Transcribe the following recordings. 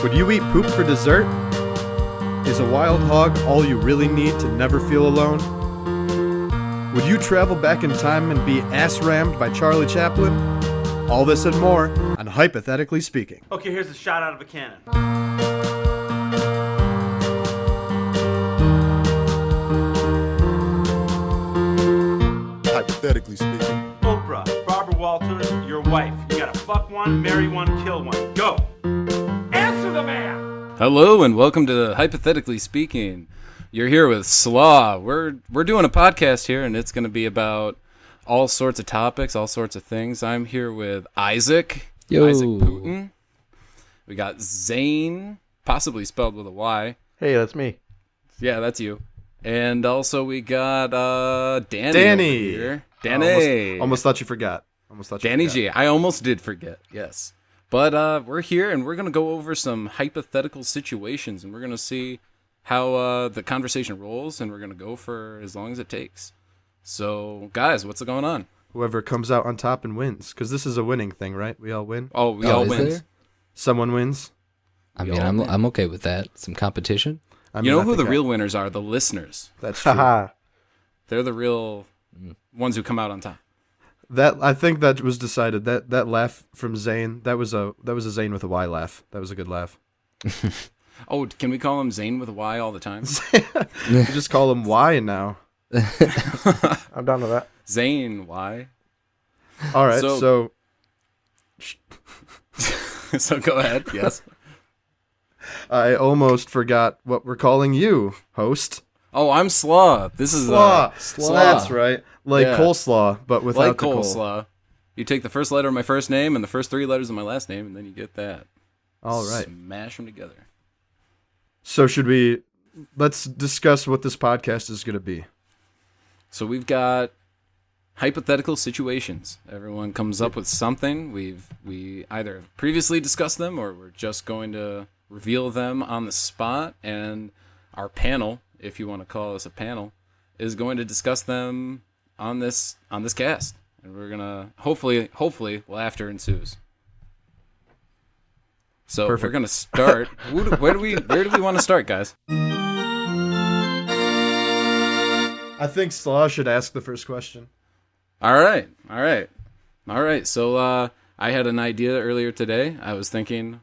Would you eat poop for dessert? Is a wild hog all you really need to never feel alone? Would you travel back in time and be ass-rammed by Charlie Chaplin? All this and more on Hypothetically Speaking. Okay, here's a shot out of a cannon. Hypothetically speaking. Oprah, Barbara Walters, your wife. You gotta fuck one, marry one, kill one. Go! Answer the man! Hello and welcome to Hypothetically Speaking. You're here with Slaw. We're doing a podcast here, and it's going to be about all sorts of topics, all sorts of things. I'm here with Isaac. Yo. Isaac Putin. We got Zane, possibly spelled with a Y. Hey, that's me. Yeah, that's you. And also we got Danny. Danny. Over here. Danny. Almost thought you forgot. Danny G. I almost did forget, yes. But we're here, and we're going to go over some hypothetical situations, and we're going to see how the conversation rolls, and we're going to go for as long as it takes. So, guys, what's going on? Whoever comes out on top and wins, because this is a winning thing, right? We all win. Oh, we all win. Someone wins. I'm okay with that. Some competition. I mean, You know I who the think real winners are? The listeners. That's true. They're the real ones who come out on top. I think that was decided. That laugh from Zane, that was a Zane with a Y laugh. That was a good laugh. Oh, can we call him Zane with a Y all the time? You just call him Y now. I'm down with that. Zane Y. All right, so So go ahead. Yes. I almost forgot what we're calling you, host. Oh, I'm Slaw. This is Slaw. Slaw. That's right. Like Yeah. coleslaw, but without like the coal. coleslaw. You take the first letter of my first name and the first three letters of my last name, and then you get that. All right. Smash them together. So let's discuss what this podcast is going to be. So we've got hypothetical situations. Everyone comes up with something. We either previously discussed them or we're just going to reveal them on the spot, and our panel, if you want to call us a panel, is going to discuss them on this cast. And we're gonna hopefully laughter ensues. So Perfect. we're gonna start. Where do we want to start, guys? I think Slaw should ask the first question. All right. So I had an idea earlier today. I was thinking,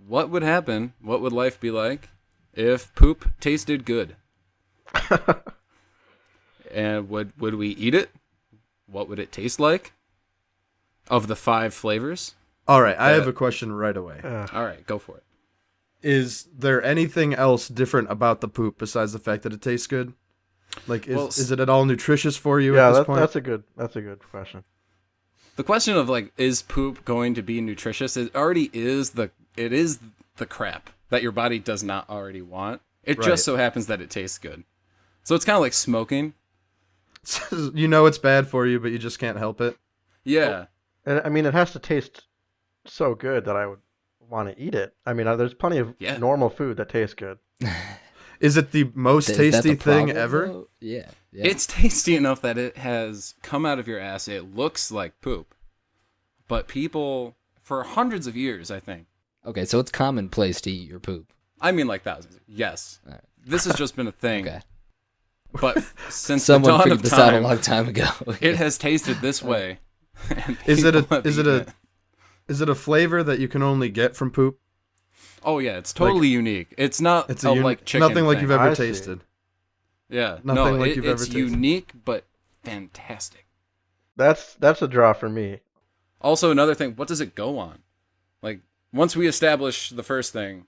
what would happen? What would life be like if poop tasted good? And would we eat it? What would it taste like? Of the 5 flavors? All right, I have a question right away. All right, go for it. Is there anything else different about the poop besides the fact that it tastes good? Like, is it at all nutritious for you at this point? That's a good question. The question of is poop going to be nutritious? It already is the crap that your body does not already want. It Right. just so happens that it tastes good. So it's kind of like smoking. You know it's bad for you, but you just can't help it. Yeah. And I mean, it has to taste so good that I would want to eat it. I mean, there's plenty of normal food that tastes good. Is it the most Is that tasty the thing problem, ever? though? Yeah. It's tasty enough that it has come out of your ass. It looks like poop. But people, for hundreds of years, I think. Okay, so it's commonplace to eat your poop. I mean, like thousands. Yes. All right. This has just been a thing. Okay. But since Someone the dawn figured of this out a time, long time ago. it has tasted this way. And Is it people have eaten it. is it a flavor that you can only get from poop? Oh yeah, it's totally unique. It's not like chicken. Nothing like thing. you've ever I see. tasted. Yeah, nothing no, like you've ever it's tasted. unique but fantastic. That's a draw for me. Also, another thing, what does it go on? Like once we establish the first thing.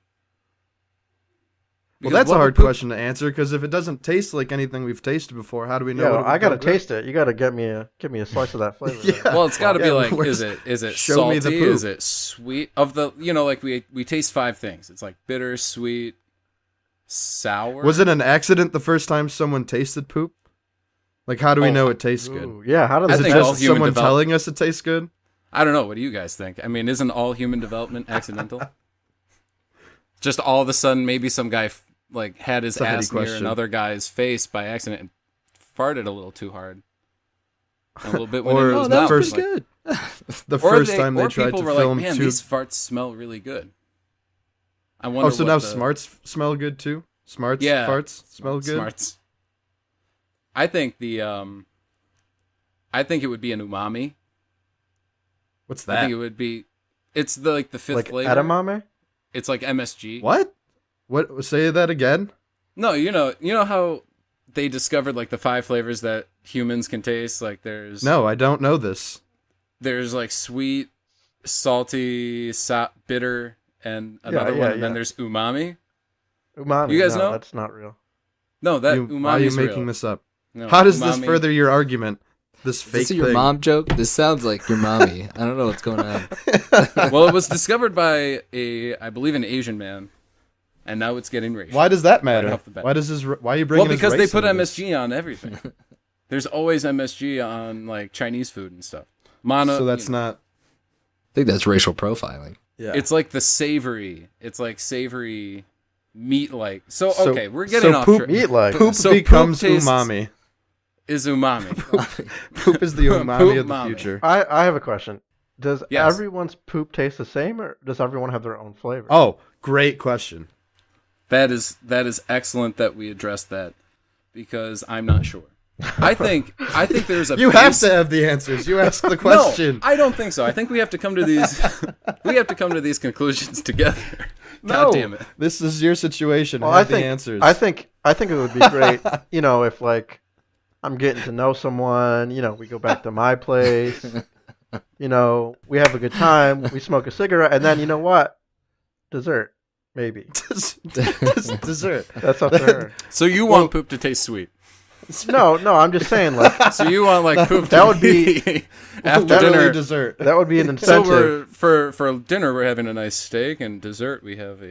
Well, because that's a what hard would poop- question to answer because if it doesn't taste like anything we've tasted before, how do we know? Yeah, what it would I gotta go good? taste it. You gotta give me a slice of that flavor. Yeah. Well, it's got to be Yeah, like, where's- is it show me the salty? poop. Is it sweet? Of the, like we taste 5 things. It's like bitter, sweet, sour. Was it an accident the first time someone tasted poop? Like, how do we know it tastes good? Ooh, yeah, how does I Is it it think all just human someone develop- telling us it tastes good? I don't know. What do you guys think? I mean, isn't all human development accidental? Just all of a sudden, maybe some guy had his It's a heady ass near question. another guy's face by accident and farted a little too hard. And a little bit Or went into Oh, his that mouth. was pretty good. The Or first time they or tried people to were film like, man, two. these farts smell really good. I wonder. Oh, so what now the, smarts smell good too. Smarts, Yeah, farts smell good. Smarts. I think I think it would be an umami. What's I that? think it would be. It's the fifth Like flavor. edamame? It's like MSG. What? What? Say that again. No, you know how they discovered like the 5 flavors that humans can taste. Like there's No, I don't know this. There's like sweet, salty, bitter, and another Yeah, one. yeah, And then yeah. there's umami. Umami. You guys no, know? that's not real. No, that Why umami are you is making real. this up? No, How does this umami- further your argument? This Is fake this your thing. mom joke? This sounds like your mommy. I don't know what's going on. Well, it was discovered by I believe, an Asian man, and now it's getting racial. Why does that matter? Right off the bat. Why does this? Why are you bringing? Well, because they race put into this? MSG on everything. There's always MSG on like Chinese food and stuff. Mono. So that's not. I think that's racial profiling. Yeah. It's like the savory. It's like savory meat like. So So- okay, we're getting so off poop- track. Meat like. Poop So becomes poop tastes- umami. Is umami. Poop is the umami Poop of the mommy. future. I have a question. Does Yes. everyone's poop taste the same, or does everyone have their own flavor? Oh, great question. That is excellent that we addressed that, because I'm not sure. I think there's a You have base- to have the answers. You ask the No, question. I don't think so. I think we have to come to these conclusions together. No, God damn it. This is your situation. Well, have I think the answers. I think it would be great, if like I'm getting to know someone, we go back to my place, we have a good time, we smoke a cigarette, and then you know what? Dessert, maybe. dessert. That's up to her. So you want poop to taste sweet. No, I'm just saying, like So you want like poop that to would be- after Literally dinner. dessert. that would be an So incentive. for dinner we're having a nice steak, and dessert we have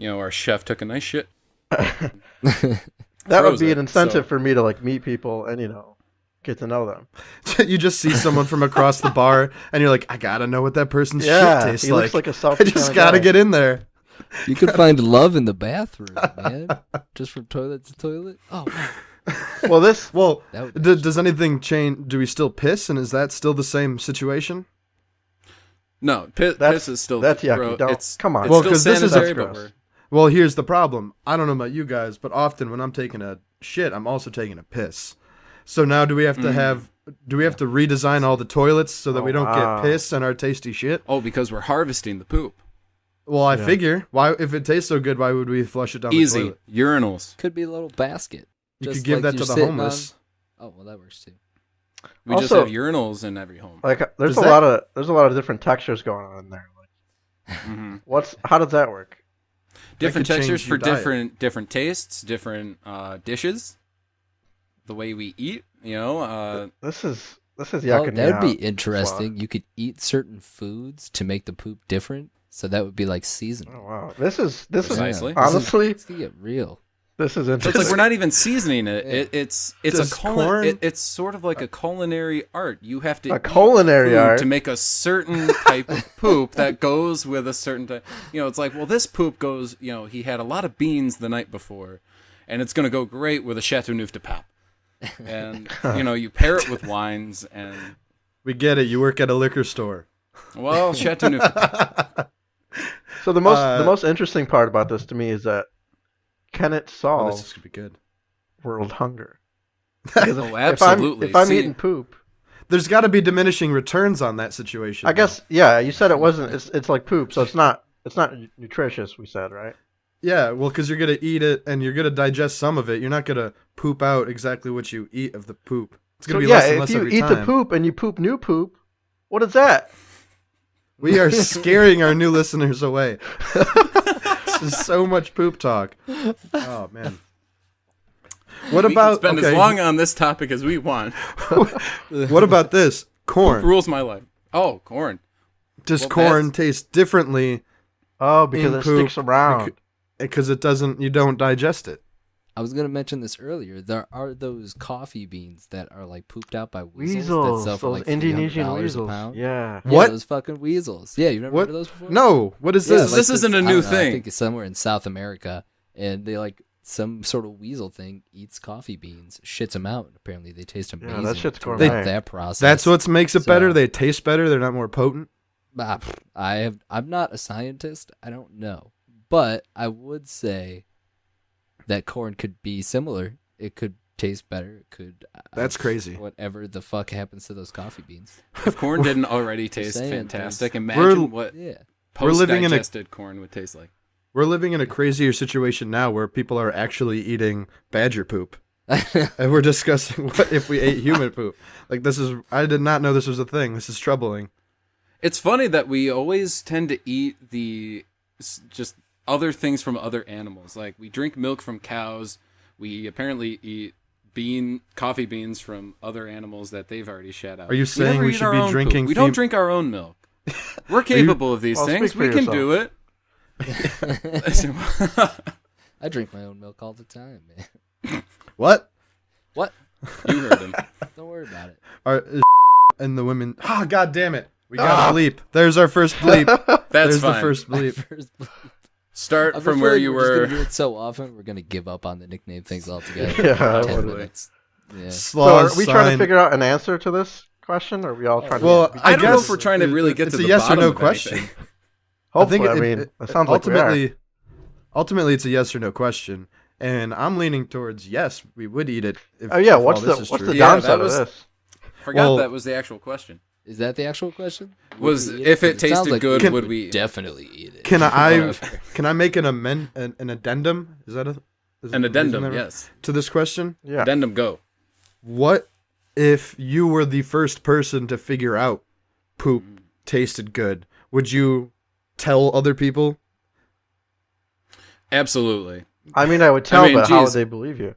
our chef took a nice shit. That would froze be it, an incentive so- for me to like meet people and get to know them. You just see someone from across the bar, and you're like, I gotta know what that person's Yeah, shit tastes he like. looks like a I selfish just kinda gotta guy. get in there. You could find love in the bathroom, man. Just from toilet to toilet. Oh, man. Well, this Well, That would be does anything change? Do we still piss, and is that still the same situation? No, piss is still that's yucky. gross. Don't- come on. It's Well, still 'cause this is- sanitary, that's but gross. Well, here's the problem. I don't know about you guys, but often when I'm taking a shit, I'm also taking a piss. So now do we have to redesign all the toilets so that we don't wow. get piss and our tasty shit? because we're harvesting the poop. Well, I figure, why if it tastes so good, why would we flush it down the Easy toilet? urinals. Could be a little basket. You Just could give like that you're to the sitting homeless. on- Oh, well, that works too. We just Also- have urinals in every home. like there's Does a that- lot of different textures going on in there. Like, Mhm. how does that work? Different could change textures your for diet. different tastes, different dishes, the way we eat. This is yucking Oh, me that would be out. interesting. You could eat certain foods to make the poop different, so that would be like seasoning. Oh wow, this is Precisely. honestly It's gonna get real. this is So it's interesting. like we're not even seasoning it. Yeah. It's Does corn- it's sort of like a culinary art. You have to A eat culinary food art? to make a certain type of poop that goes with a certain type. It's like, well, this poop goes. He had a lot of beans the night before, and it's gonna go great with a Chateauneuf de Pape. And you pair it with wines, and We get it. You work at a liquor store. well, Chateauneuf de Pape. So the most interesting part about this to me is that can it Oh, solve this is gonna be good. world hunger? Because Oh, absolutely. If I'm See- eating poop, There's got to be diminishing returns on that situation. I guess you said it wasn't. It's like poop, so it's not nutritious. We said right. Yeah, well, because you're gonna eat it and you're gonna digest some of it. You're not gonna poop out exactly what you eat of the poop. It's gonna So be yeah, less and if less you every eat time. the poop and you poop new poop, what is that? We are scaring our new listeners away. This is so much poop talk. Oh man. What We about can spend okay, as long on this topic as we want. what about this corn? Rules my life. Oh, corn. Does Well, corn that's- taste differently Oh, because in it poop sticks around. because it doesn't? You don't digest it. I was gonna mention this earlier. There are those coffee beans that are like pooped out by weasels. that Weasels, sell for those like Indonesian $300 weasels. a pound. Yeah. Yeah, What? those fucking weasels. Yeah, you've never What? heard of those before? No. What is Yeah, this? like This isn't a I new don't know, thing. I think it's somewhere in South America, and they like some sort of weasel thing eats coffee beans, shits them out. And apparently, they taste that amazing. shit's throughout gourmet. that process. That's what makes it So- better. They taste better. They're not more potent. I'm not a scientist. I don't know, But I would say that corn could be similar. It could taste better. It could. That's crazy. Whatever the fuck happens to those coffee beans. If corn didn't already taste saying, fantastic, guys. imagine what Yeah. We're living in a- post-digested corn would taste like. We're living in a crazier situation now where people are actually eating badger poop. And we're discussing what if we ate human poop. Like, I did not know this was a thing. This is troubling. It's funny that we always tend to eat just other things from other animals. Like, we drink milk from cows. We apparently eat coffee beans from other animals that they've already shed out. Are you saying never we eat should our be own drinking poop. We don't drink our own milk. We're capable of these Well, things. speak for We can yourself. do it. I drink my own milk all the time, man. What? What? You heard him. Don't worry about it. And the women... Ah, God damn it. We got a bleep. There's our first bleep. That's There's fine. the first bleep. First, Start I'm from afraid where you we're just were. gonna do it so often, we're gonna give up on the nickname things altogether. Yeah, 10 totally. minutes. Yeah. So are we trying to sign- figure out an answer to this question, or are we all trying to... Well, I don't know guess if we're trying to really get it's to a the yes or bottom no of question. anything. Hopefully, I think it sounds like we are. ultimately, it's a yes or no question, and I'm leaning towards yes. We would eat it. If, Oh yeah, if what's all this the is what's true. the Yeah, downside that of was- this? Forgot Well- that was the actual question. Is that the actual question? Was Would we eat if it 'Cause sounds tasted like good, we would we? definitely eat it? Can I Whatever. can I make an addendum? Is that An addendum, isn't that right? yes. To this question? Yeah. Addendum, go. What if you were the first person to figure out poop tasted good? Would you tell other people? Absolutely. I mean, I would tell, I mean, but how would geez. they believe you?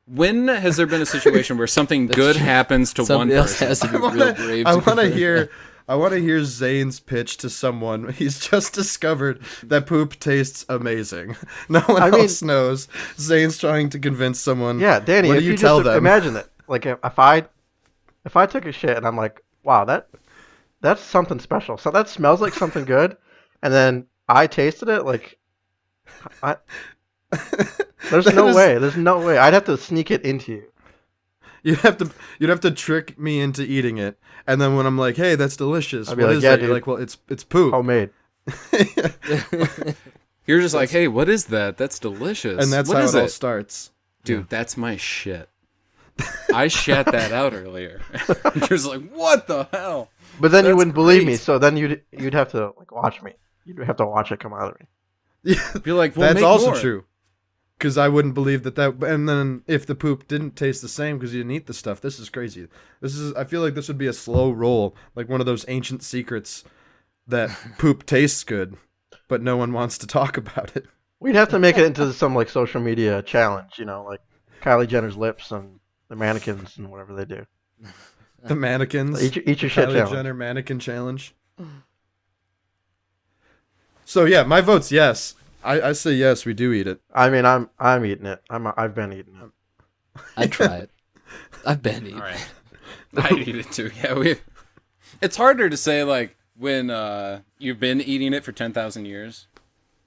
When has there been a situation where something good true. happens to one Somebody else person? has to be real brave. I to want to confirm hear. that. I want to hear Zane's pitch to someone. He's just discovered that poop tastes amazing. No one I mean- else knows. Zane's trying to convince someone. Yeah, Danny. What if do you just tell them? Imagine it. Like if I took a shit and I'm like, wow, that's something special. So that smells like something good, and then I tasted it. Like, there's That no is- way. There's no way. I'd have to sneak it into you. You'd have to trick me into eating it, and then when I'm like, "Hey, that's delicious," I'd be what like, is "Yeah, that? dude. You're like, "Well, it's poop," Homemade. You're just like, hey, what is that? That's delicious. and that's What how is it all starts. Dude, that's my shit. I shat that out earlier. You're just like, what the hell? But then you That's wouldn't believe me. great. So then you'd have to like watch me. You'd have to watch it come out of me. Yeah, You're like, well, that's make also more. true. Because I wouldn't believe that. And then if the poop didn't taste the same because you didn't eat the stuff, this is crazy. I feel like this would be a slow roll, like one of those ancient secrets that poop tastes good, but no one wants to talk about it. We'd have to make it into some like social media challenge, like Kylie Jenner's lips and the mannequins and whatever they do. The mannequins. Eat your shit Kylie challenge. Jenner mannequin challenge. So yeah, my vote's yes. I say yes. We do eat it. I mean, I'm eating it. I've been eating it. I'd try it. I've been eating. All right. I eat it too. Yeah, it's harder to say, like, when you've been eating it for 10,000 years.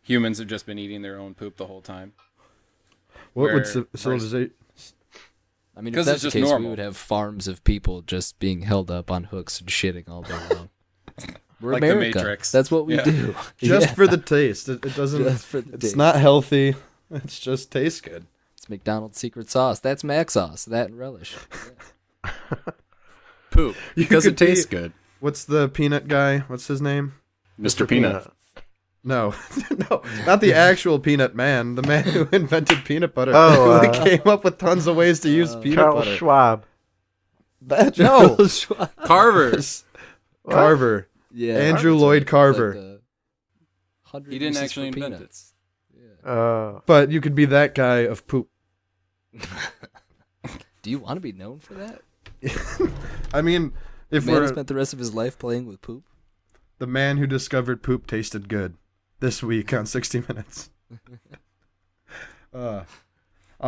Humans have just been eating their own poop the whole time. What would Where- civilization? I mean, if 'Cause that's it's the just case, we normal. would have farms of people just being held up on hooks and shitting all day long. We're Like the America. Matrix. That's what we Yeah. do. Just Yeah. for the taste. It doesn't. Just for the It's taste. not healthy. It's just tastes good. It's McDonald's secret sauce. That's mac sauce. That and relish. Poop. Because it could be- tastes good. What's the peanut guy? What's his name? Mr. Peanut. No, no, not the actual peanut man. The man who invented peanut butter. Oh, who came up with tons of ways to use peanut Charles butter. Schwab. That, no, Carver's. Carver. Yeah. Andrew Harvard's Lloyd right. Carver. Like the 100 He didn't uses actually for invent it. peanuts. Yeah. But you could be that guy of poop. Do you want to be known for that? I mean, if The man who we're spent the rest of his life playing with poop. the man who discovered poop tasted good this week on 60 Minutes. All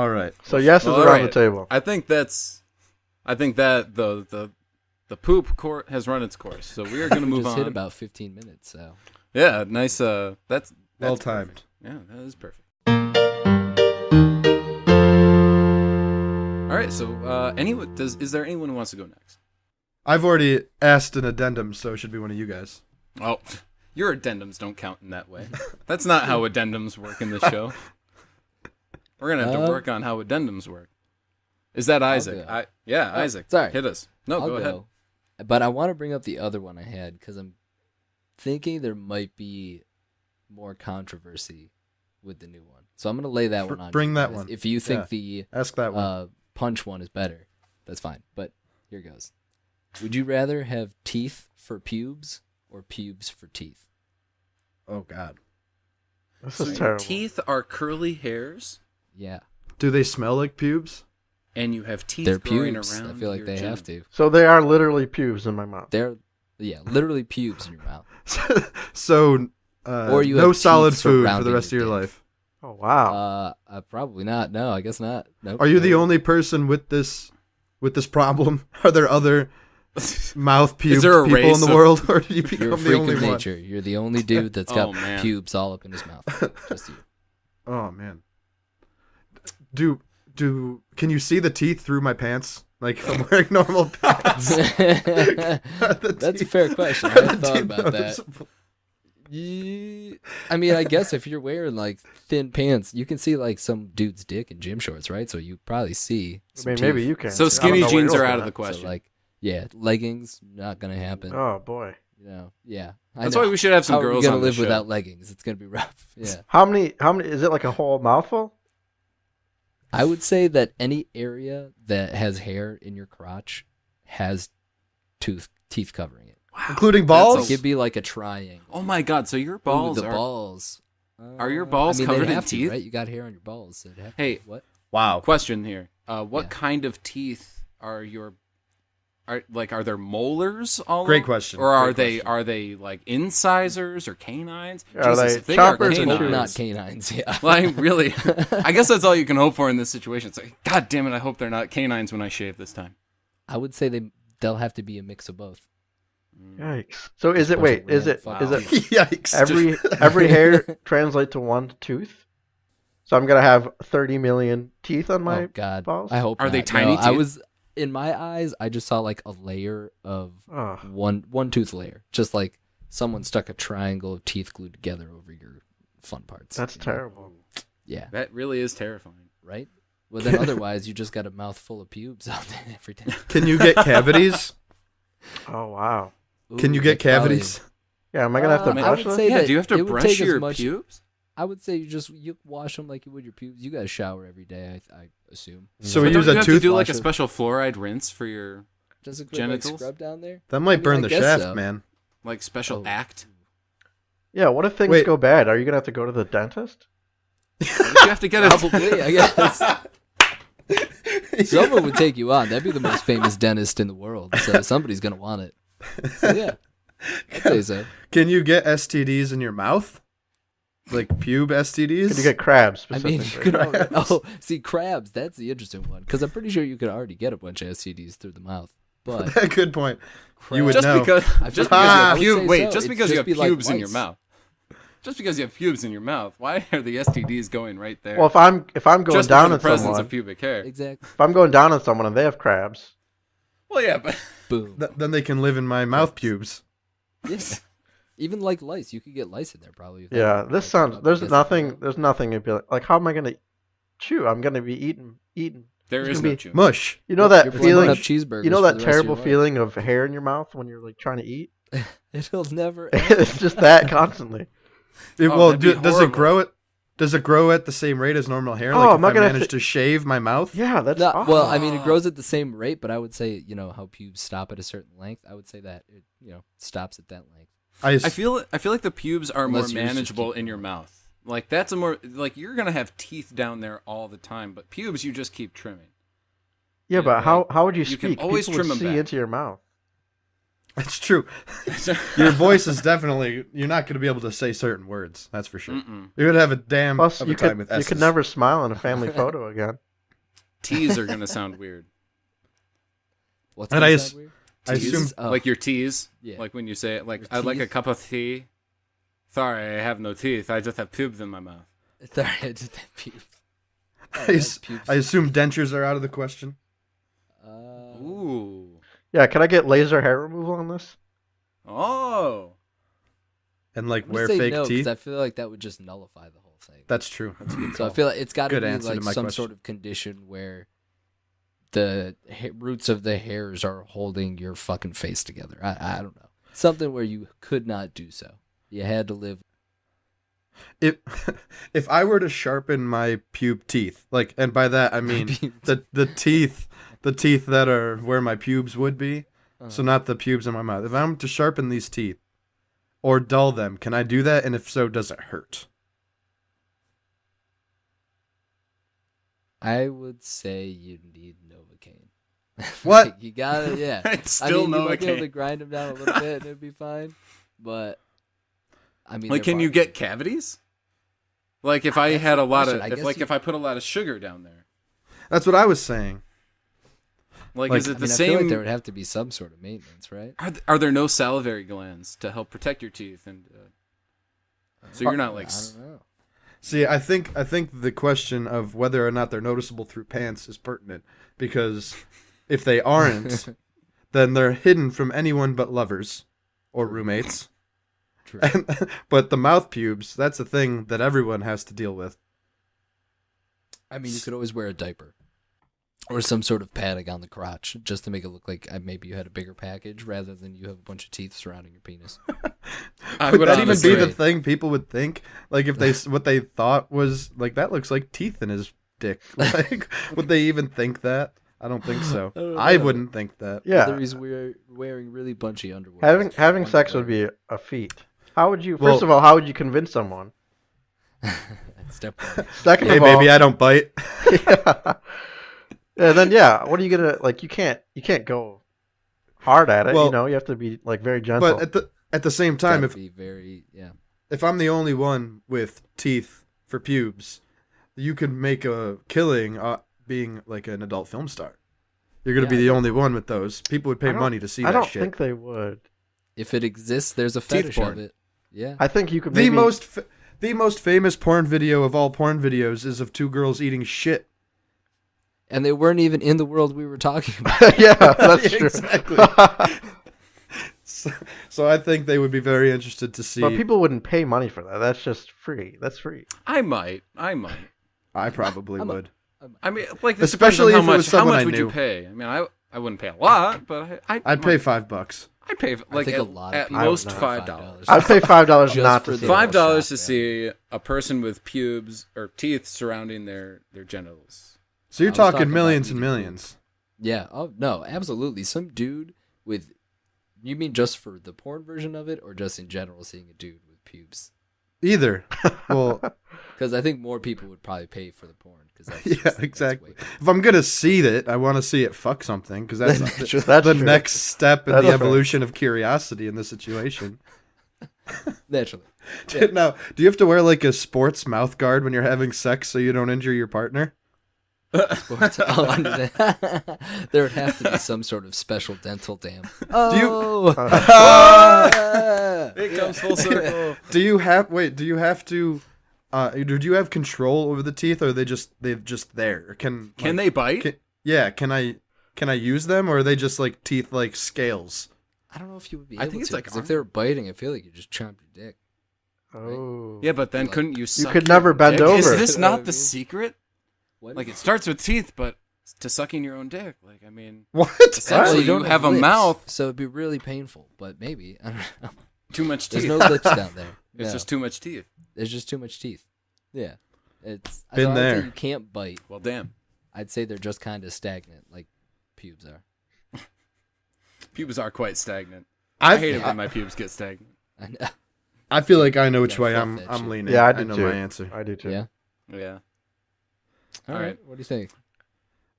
right. So yes is Well, around alright. the table. I think that the poop court has run its course. So we are going to move Just on. hit about 15 minutes, so. Yeah, nice. That's Well perfect. timed. Yeah, that is perfect. All right. So, is there anyone who wants to go next? I've already asked an addendum, so it should be one of you guys. Oh, Your addendums don't count in that way. That's not how addendums work in this show. We're gonna have to work on how addendums work. Is that Isaac? go. Isaac. Sorry. Hit us. No, I'll go ahead. But I want to bring up the other one I had because I'm thinking there might be more controversy with the new one. So I'm going to lay that one on Bring you that guys. one. If you think Yeah. the Ask that one. punch one is better, that's fine. But here goes. Would you rather have teeth for pubes or pubes for teeth? Oh God. This So is your terrible. teeth are curly hairs, Yeah. Do they smell like pubes? and you have teeth They're growing pubes. around. I feel like your they chin. have to. So they are literally pubes in my mouth. They're, literally pubes in your mouth. So, Or you no have solid teeth food for the surrounding rest of your your dick. life. Oh wow. Probably not. No, I guess not. Nope. Are you the No. only person with this problem? Are there other mouth pubes there a people race in the of- world, or did you You're become a the freak only of one? nature. You're the only dude that's Oh, got man. pubes all up in his mouth. Just you. Oh man. Can you see the teeth through my pants? Like if I'm wearing normal pants. That's a fair question. I hadn't thought about that. I mean, I guess if you're wearing like thin pants, you can see like some dude's dick in gym shorts, right? So you probably see. I Some mean, maybe teeth. you can. So I skinny don't know what jeans you're are out of looking the at. So question. like, leggings not gonna happen. Oh boy. You know, yeah. That's why we should have some How girls are we gonna on the live show. without leggings? It's gonna be rough. Yeah. How many? Is it like a whole mouthful? I would say that any area that has hair in your crotch has teeth covering it. Including That's balls? Like it'd be like a triangle. Oh my God! So your Ooh, balls the are. balls. Are your balls I mean, covered they'd in have to, teeth? right? You got hair on your balls. So it'd have to Hey. be- what? Wow. Question here. What Yeah. kind of teeth are your? Are there molars all Great over? question. Or are Great they like incisors or canines? Are Jesus, they if they are choppers and Hope chews? not canines. Yeah. Like really, I guess that's all you can hope for in this situation. It's like, God damn it! I hope they're not canines when I shave this time. I would say they'll have to be a mix of both. Yikes. So is it? Bunch Wait. of Is it? random Is it? Yikes. Every hair translate to one tooth? So I'm gonna have 30 million teeth on my Oh God, balls? I hope. Are they not. tiny No, I teeth? was in my eyes. I just saw like a layer of Oh. one tooth layer, just like someone stuck a triangle of teeth glued together over your fun parts. That's terrible. Yeah, That really is terrifying. right. Well, then otherwise you just got a mouthful of pubes out there every day. Can you get cavities? Oh wow. Can you Ooh, get that's probably- cavities? Yeah. Am I gonna have to I brush would this? say Yeah, that do you have it to would brush take as your much- pubes? I would say you wash them like you would your pubes. You guys shower every day, I assume. So But we don't use you a have to do like a toothbrush. special fluoride rinse for your Does it go like genitals? scrub down there? That might mean, burn I the guess shaft, so. man. like special Oh. act? Yeah. What if things Wait. go bad? Are you gonna have to go to the dentist? You have to get it. Probably, I guess. Someone would take you on. That'd be the most famous dentist in the world. So somebody's gonna want it. So yeah, I'd say so. Can you get STDs in your mouth? Like pube STDs? Could you get crabs I mean, specifically? you could already, see crabs. That's the interesting one because I'm pretty sure you could already get a bunch of STDs through the mouth. But Good point. You would crabs- Just know. because, I just feel because like you I have would pubes. say Wait, so. just It'd because you just have be like pubes in your lice. mouth. Just because you have pubes in your mouth. Why are the STDs going right there? Well, if I'm going just down for the on presence someone, of pubic hair. exactly. if I'm going down on someone and they have crabs, Well, yeah, but Boom. Then they can live in my mouth pubes. Yeah. Even like lice, you could get lice in there probably. without yeah, even, this like, sounds. up There's against nothing. the wall. There's nothing to be like how am I gonna chew? I'm gonna be eating. there It's is gonna no be- chew. Mush. You know You're that blending feeling. up cheeseburgers You know for that the rest of terrible your feeling of hair in your mouth when you're like trying to eat. life. It'll never. It's just that constantly. Oh, that'd be Does it horrible. grow it? Does it grow at the same rate as normal hair? Oh, Like am if I I gonna manage to shave my mouth? Yeah, that's No, awful. well, I mean, it grows at the same rate, but I would say, how pubes stop at a certain length. I would say that it, stops at that length. I feel like the pubes are Unless more yours just manageable keep in your growing. mouth. Like that's a more like you're gonna have teeth down there all the time, but pubes you just keep trimming. yeah, but like, how would you you can speak? always People would trim 'em see back. into your mouth. It's true. Your voice is definitely. You're not going to be able to say certain words. That's for sure. Mm-mm. You're going to have a damn Plus, of a you time could with you S's. could never smile in a family photo again. T's are gonna sound weird. What's And gonna I sound as- weird? I Teas? assume- Oh. Like your T's. Yeah. Like when you say it, like Your I'd like a teeth? cup of tea. Sorry, I have no teeth. I just have pubes in my mouth. Sorry, I just had pubes. Oh, I, that's pubes. I assume dentures are out of the question. Ooh. Yeah, can I get laser hair removal on this? Oh. and like I'm gonna wear say fake no, teeth. because I feel like that would just nullify the whole thing. That's true. That's a good So I call. feel like it's got to Good be answer to like my some question. sort of condition where the roots of the hairs are holding your fucking face together. I don't know. Something where you could not do so. You had to live. If if I were to sharpen my pube teeth, like, and by that I mean the teeth that are where my pubes would be, so not the pubes in my mouth. If I'm to sharpen these teeth or dull them, can I do that? And if so, does it hurt? I would say you need Novocaine. What? Like, you gotta, yeah. It's I still mean, you might be able to Novocaine. grind them down a little bit and it'd be fine. But I mean, Like, they're can you bark. get cavities? Like, if I That's had the a lot question. of, I if guess like you- if I put a lot of sugar down there, That's what I was saying. like, Like, is it I the mean, I feel like same? there would have to be some sort of maintenance, right? Are there no salivary glands to help protect your teeth and? So you're not like. I don't know. See, I think the question of whether or not they're noticeable through pants is pertinent, because if they aren't, then they're hidden from anyone but lovers or roommates. True. But the mouth pubes, that's a thing that everyone has to deal with. I mean, you could always wear a diaper or some sort of padding on the crotch just to make it look like maybe you had a bigger package rather than you have a bunch of teeth surrounding your penis. I Would would that even honestly- be the thing people would think? Like, if they what they thought was like, that looks like teeth in his dick. Like, would they even think that? I don't think so. I don't I know. wouldn't think that. Yeah. Whether he's wearing really bunchy underwear. Having sex would be a feat. How would you? Well- First of all, how would you convince someone? Step one. Second Hey, of all, baby, I don't bite. yeah. And then what are you gonna like? You can't go hard at it. Well, you know, you have to be like very gentle. But at the same time, Gotta if be very, yeah. if I'm the only one with teeth for pubes, you could make a killing being like an adult film star. You're gonna Yeah, be I the think- only one with those. People would pay money to see I that don't shit. think they would. If it exists, there's a Teeth fetish porn. of it. Yeah. I think you could the maybe. the most famous porn video of all porn videos is of two girls eating shit. And they weren't even in the world we were talking about. Yeah, that's true. Exactly. So I think they would be very interested to see. But people wouldn't pay money for that. That's just free. That's free. I might. I probably would. I mean, like, Especially how if it much. was How someone much I would you knew. pay? I mean, I wouldn't pay a lot, but I'd pay $5. I'd pay like think at, a lot of at people most would $5. I'd pay $5 Just not for to the see $5 it. to see a person with pubes or teeth surrounding their genitals. So you're I was talking talking about millions and eating millions. Yeah. Oh, no, absolutely. Some dude with. You mean just for the porn version of it or just in general seeing a dude with pubes? Either. Well, Because I think more people would probably pay for the porn. Cause that's yeah, just, exactly. That's way If I'm gonna see it, I want to see it fuck something, because that's That's the true. next step in That's the fair. evolution of curiosity in this situation. naturally. Now, do you have to wear like a sports mouth guard when you're having sex so you don't injure your partner? Sports. Oh, under that. There would have to be some sort of special dental dam. Oh, It comes full circle. Do you have to? Do you have control over the teeth, or they're just there? Can They bite? Can I use them, or are they just like teeth like scales? I don't know if you would be I able think it's to. like 'Cause if they were biting, I feel like you just chomp your dick. Oh. Yeah, but then Like, couldn't you? Suck could your never own bend dick? Is over. this You know what not I the mean? secret? What? Like, it starts with teeth, but to sucking your own dick. Like, I mean, What? essentially, you have a lips, mouth, so it'd be really painful. But maybe I don't know. too much There's teeth. no lips down there. It's No. just too much teeth. There's just too much teeth. Yeah, it's Been so I'd say there. You can't bite. Well, damn. I'd say they're just kind of stagnant, like pubes are. Pubes are quite stagnant. I I hate it when my pubes get stagnant. I know. I feel like I know which Yeah, way fuck I'm that shit. leaning. Yeah, I do know too. my answer. I do too. Yeah. Yeah. All All right. right. What do you think?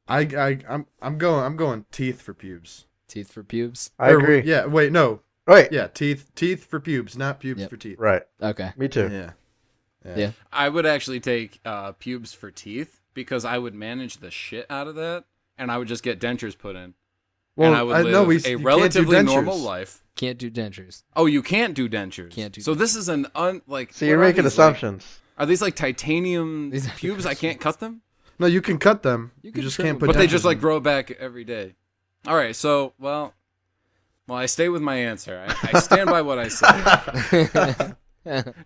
I'm going teeth for pubes. Teeth for pubes? I Or- agree. Yeah. Wait. No. Wait. Yeah. Teeth for pubes, not pubes Yep. for teeth. Right. Okay. Me too. Yeah. Yeah. I would actually take pubes for teeth because I would manage the shit out of that, and I would just get dentures put in, Well, and I would know live you a can't do relatively normal dentures. life. Can't do dentures. Oh, you can't do dentures. Can't do So this is an like. So what you're are making these, assumptions. Like, are these like titanium These are pubes? I can't cut them, No, you can cut them. You You, can just trim can't them. put. but they dentures just like in. grow back every day. All right. So well, I stay with my answer. I stand by what I said.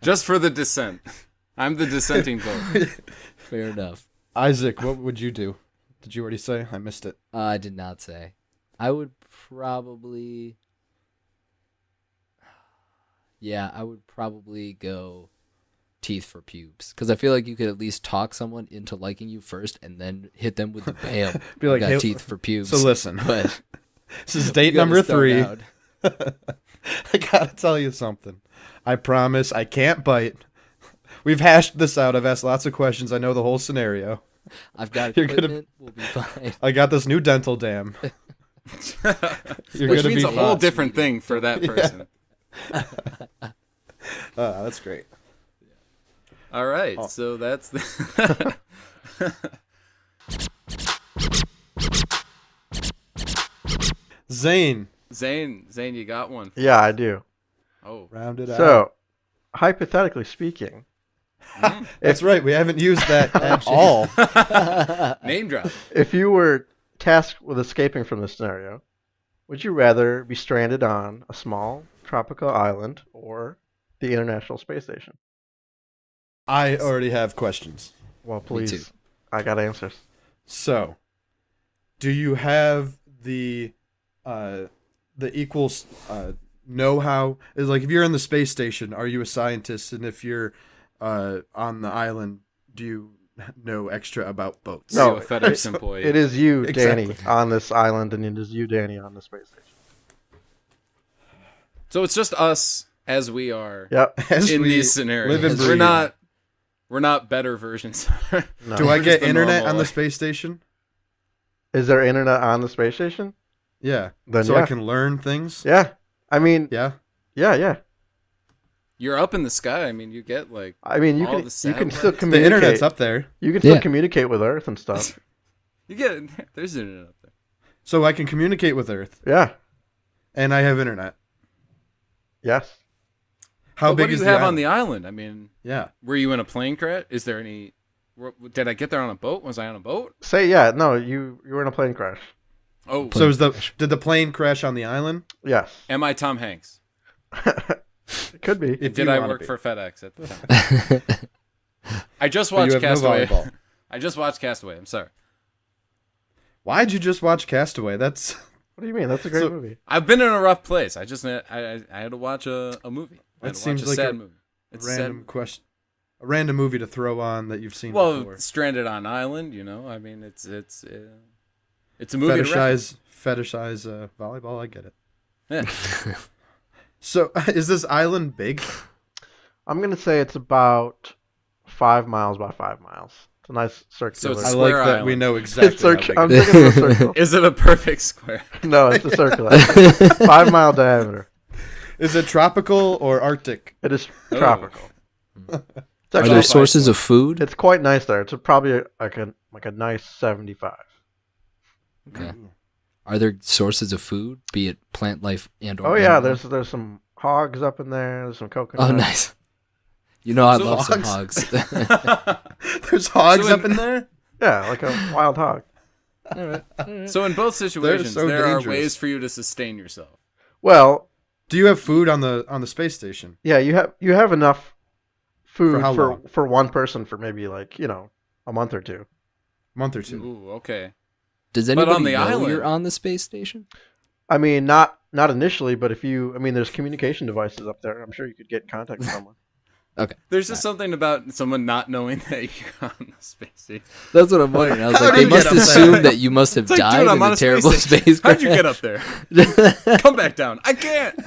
Just for the dissent. I'm the dissenting vote. Fair enough. Isaac, what would you do? Did you already say? I missed it. I did not say. I would probably... Yeah, I would probably go teeth for pubes. Because I feel like you could at least talk someone into liking you first and then hit them with the bam. Be like, got hey, teeth for pubes. So listen, But this is date you gotta number start 3. out. I gotta tell you something. I promise I can't bite. We've hashed this out. I've asked lots of questions. I know the whole scenario. I've got You're gonna- equipment. We'll be fine. I got this new dental dam. You're Which gonna means be a whole fine. different thing for that person. That's great. All right, Oh. so that's the... Zane, Zane, you got one. Yeah, I do. Oh, round it out. So, hypothetically speaking, That's right. We haven't used that at all. name drop. if you were tasked with escaping from this scenario, would you rather be stranded on a small tropical island or the International Space Station? I already have questions. Well, too. please. I got answers. So, do you have the equal know-how? Is like if you're in the space station, are you a scientist? And if you're on the island, do you know extra about boats? No, You a FedEx employee. It is you, Exactly. Danny, on this island, and it is you, Danny, on the space station. So it's just us as we are Yep. As in we these scenarios. live and We're not better versions. No. Do I We're get just the internet normal on the life. space station? Is there internet on the space station? Yeah. Then So yeah. I can learn things? Yeah. I mean, Yeah. yeah. You're up in the sky. I mean, you get like I mean, you All can the you can satellites. still The communicate. internet's up there. You can still Yeah. communicate with Earth and stuff. you get there's internet up there. So I can communicate with Earth. Yeah. And I have internet. Yes. How But big what do is you the have on island? the island? I mean, Yeah. were you in a plane crash? Is there any? Did I get there on a boat? Was I on a boat? Say yeah. No, you were in a plane crash. Oh, So did the plane crash on the island? Yes. am I Tom Hanks? It could be. If Did you I wanna work be. for FedEx at the time? I just But you watched have no Castaway. volleyball. I just watched Castaway. I'm sorry. Why'd you just watch Castaway? That's What do you mean? That's a great So- movie. I've been in a rough place. I just I had to watch a movie. I had That to watch seems a like sad a movie. a It's random sad. question. A random movie to throw on that you've seen Well, before. stranded on island. You know, I mean, it's a movie. to Fetishize volleyball. I get it. reference. Yeah. So is this island big? I'm gonna say it's about 5 miles by 5 miles. It's a nice circular. it's I Square like that Island. we know It's exactly. How I'm big it is. thinking of a circle. Is it a perfect square? No, it's a circle. 5 mile diameter. Is it tropical or Arctic? It is Oh. tropical. It's Are actually- there sources of food? It's quite nice there. It's probably like a nice 75. Okay. Are there sources of food, be it plant life and or Oh yeah, animal? there's some hogs up in there. There's some coconut. Oh, nice. You know I So love some hogs. There's hogs So up in there. Yeah, like a wild hog. So in both situations, so there dangerous. are ways for you to sustain yourself. Well, Do you have food on the space station? yeah, you have enough food For how long? for one person for maybe like a month or two. Month or two. Ooh, okay. Does But anybody on the know island- you're on the space station? I mean, not initially, but there's communication devices up there. I'm sure you could get in contact with someone. Okay. There's just something about someone not knowing that you're on the space station. That's what I'm wondering. I was How like, did they you must get up there? assume that you must have It's like, died dude, I'm in on a a terrible space space How'd you crash. get up there? Come back down. I can't.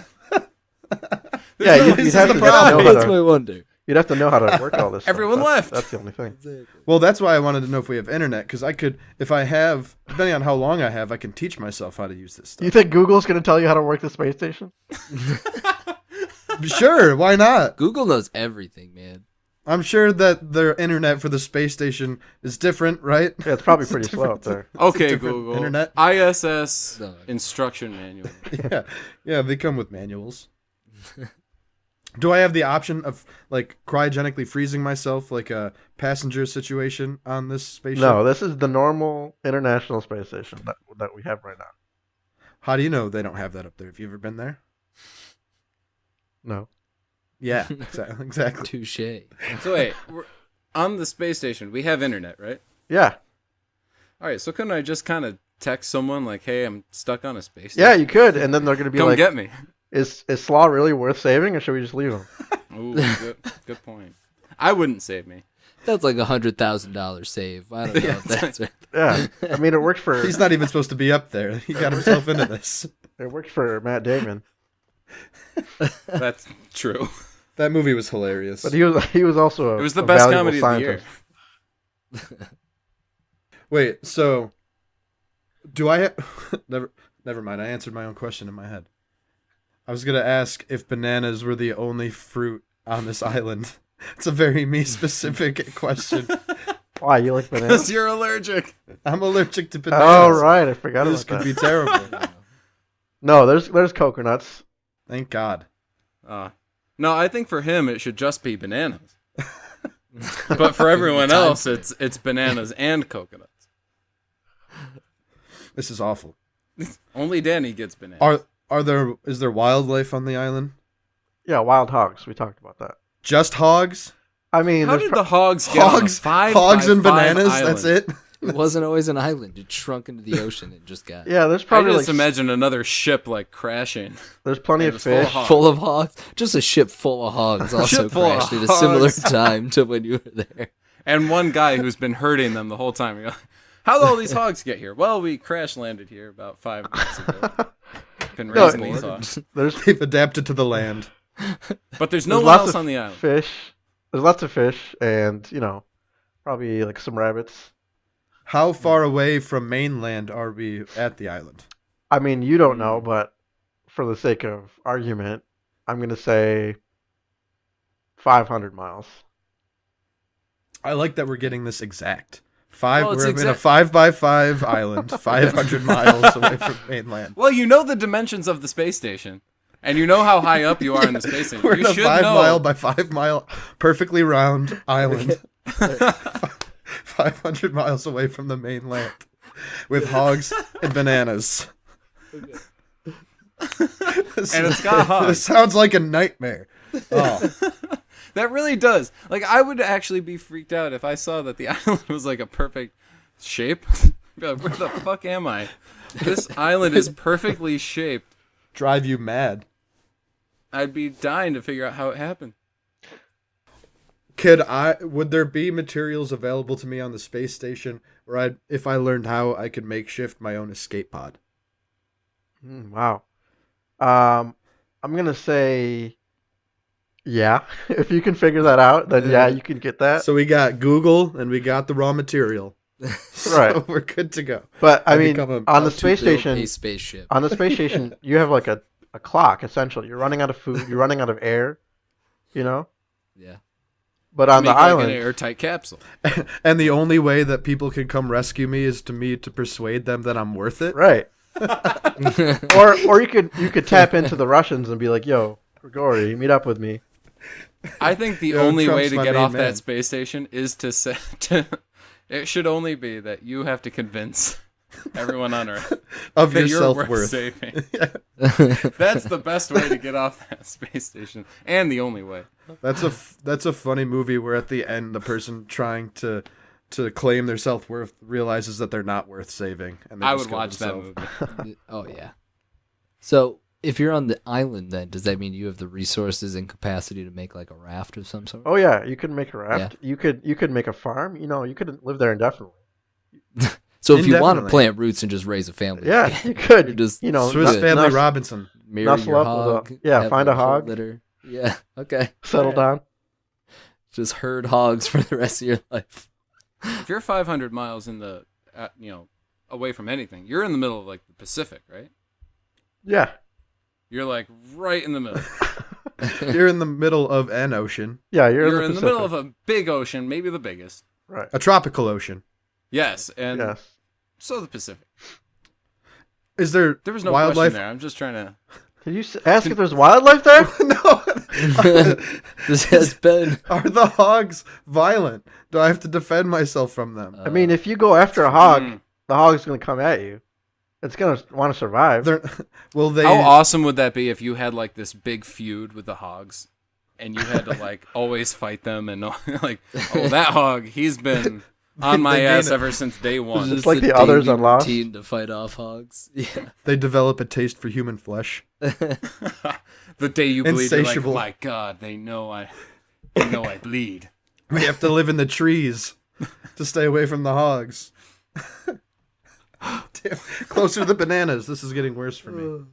Yeah, no you'd reason have to to get know up. how That's to my wonder. you'd have to know how to work all this. stuff. Everyone That's- left. That's the only thing. Well, that's why I wanted to know if we have internet, because I could, if I have, depending on how long I have, I can teach myself how to use this You stuff. think Google's going to tell you how to work the space station? Sure, why not? Google knows everything, man. I'm sure that their internet for the space station is different, right? Yeah, it's probably pretty slow up there. Okay, different Google. internet. ISS No. instruction manual. Yeah, they come with manuals. Do I have the option of like cryogenically freezing myself, like a passenger situation on this spaceship? No, this is the normal International Space Station that we have right now. How do you know they don't have that up there? Have you ever been there? No. Yeah, exactly. Touche. So wait, on the space station, we have internet, right? Yeah. All right, so couldn't I just kind of text someone like, "Hey, I'm stuck on a space station. Yeah, you could, and then they're gonna be Come like, get me." "Is Slaw really worth saving, or should we just leave him?" Ooh, good point. I wouldn't save me. That's like $100,000 save. I don't know if that's right. Yeah, I mean, it worked for He's not even supposed to be up there. He got himself into this. it worked for Matt Damon, That's true. That movie was hilarious. but he was also It was the a best valuable comedy scientist. of the year. Wait, so do I never mind. I answered my own question in my head. I was going to ask if bananas were the only fruit on this island. It's a very me specific question. Why, you like bananas? Because you're allergic. I'm allergic to bananas. Oh right, I forgot This about could that. be terrible. No, there's coconuts. Thank God. No, I think for him it should just be bananas. But for everyone else, it's bananas and coconuts. This is awful. Only Danny gets bananas. Is there wildlife on the island? Yeah, wild hogs. We talked about that. Just hogs? I mean, How there's did pro- the hogs get on a Hogs and 5x5 bananas? island? That's it? It wasn't always an island. It shrunk into the ocean and just got yeah, there's I probably just like imagine another ship like crashing. there's plenty It of was full of fish. hogs. full of hogs. Just a ship full of hogs also Ship full of crashed at a similar hogs. time to when you were there. And one guy who's been hurting them the whole time. You're like, how did all these hogs get here? Well, we crash landed here about 5 minutes ago. Been No, raising these hogs. There's They've adapted to the land. But there's no there's one lots else of on the island. fish. There's lots of fish, and probably like some rabbits. How far away from mainland are we at the island? I mean, you don't know, but for the sake of argument, I'm gonna say 500 miles. I like that we're getting this exact. Well, it's We're in a exact- 5x5 island, 500 miles away from mainland. Well, you know the dimensions of the space station. And you know how high up you are in the space station. We're You in a should 5 know. mile by 5 mile, perfectly round island, 500 miles away from the mainland, with hogs and bananas. And it's got hogs. This sounds like a nightmare. Oh, That really does. Like, I would actually be freaked out if I saw that the island was like a perfect shape. I'd be like, where the fuck am I? This island is perfectly shaped. drive you mad. I'd be dying to figure out how it happened. Would there be materials available to me on the space station where if I learned how, I could makeshift my own escape pod? Wow. I'm gonna say, yeah. If you can figure that out, then yeah, you can get that. So we got Google and we got the raw material. So Right. we're good to go. But I I mean, become on the a space Build station, a spaceship. on the space station, you have like a clock essentially. You're running out of food. You're running out of air. Yeah. But on Make the like island, an airtight capsule. And the only way that people can come rescue me is to persuade them that I'm worth it. right? or you could tap into the Russians and be like, "Yo, Grigory, meet up with me." I think the Yo, only way Trump's to my get main off man. that space station is to say it should only be that you have to convince everyone on Earth Of that your you're worth self-worth. saving. That's the best way to get off that space station, and the only way. That's a funny movie where at the end the person trying to claim their self-worth realizes that they're not worth saving. And they I just would kill watch that themselves. movie. Oh yeah. So if you're on the island, then does that mean you have the resources and capacity to make like a raft of some sort? Oh yeah, you can make a raft. You could make a farm. You could live there indefinitely. So if you want to Indefinitely. plant roots and just raise a family, Yeah, you could. You're just Swiss nus- Family nus- Robinson. marry Nuzzle your up with a- hog. yeah, have find a whole hog. litter. Yeah. Okay. settle down. Just herd hogs for the rest of your life. If you're 500 miles in the, away from anything, you're in the middle of like the Pacific, right? Yeah, You're like right in the middle. You're in the middle of an ocean, yeah. You're You're in in the the middle Pacific. of a big ocean, maybe the biggest. Right. a tropical ocean. Yes, and Yes. so the Pacific. Is there There was no wildlife? question there. I'm just trying to. Did you ask if there's wildlife there? No. This has been. Are the hogs violent? Do I have to defend myself from them? I mean, if you go after a hog, Mm. the hog's gonna come at you. It's gonna want to survive. Will they? How awesome would that be if you had like this big feud with the hogs? and you had to like always fight them and like, oh, that hog, he's been on my ass ever since day one. It's like the others on Lost. Routine to fight off hogs. Yeah. They develop a taste for human flesh. The day you bleed, you're like, Insatiable. my God, they know I bleed. We have to live in the trees to stay away from the hogs. Damn. Closer to the bananas. This is getting worse for me.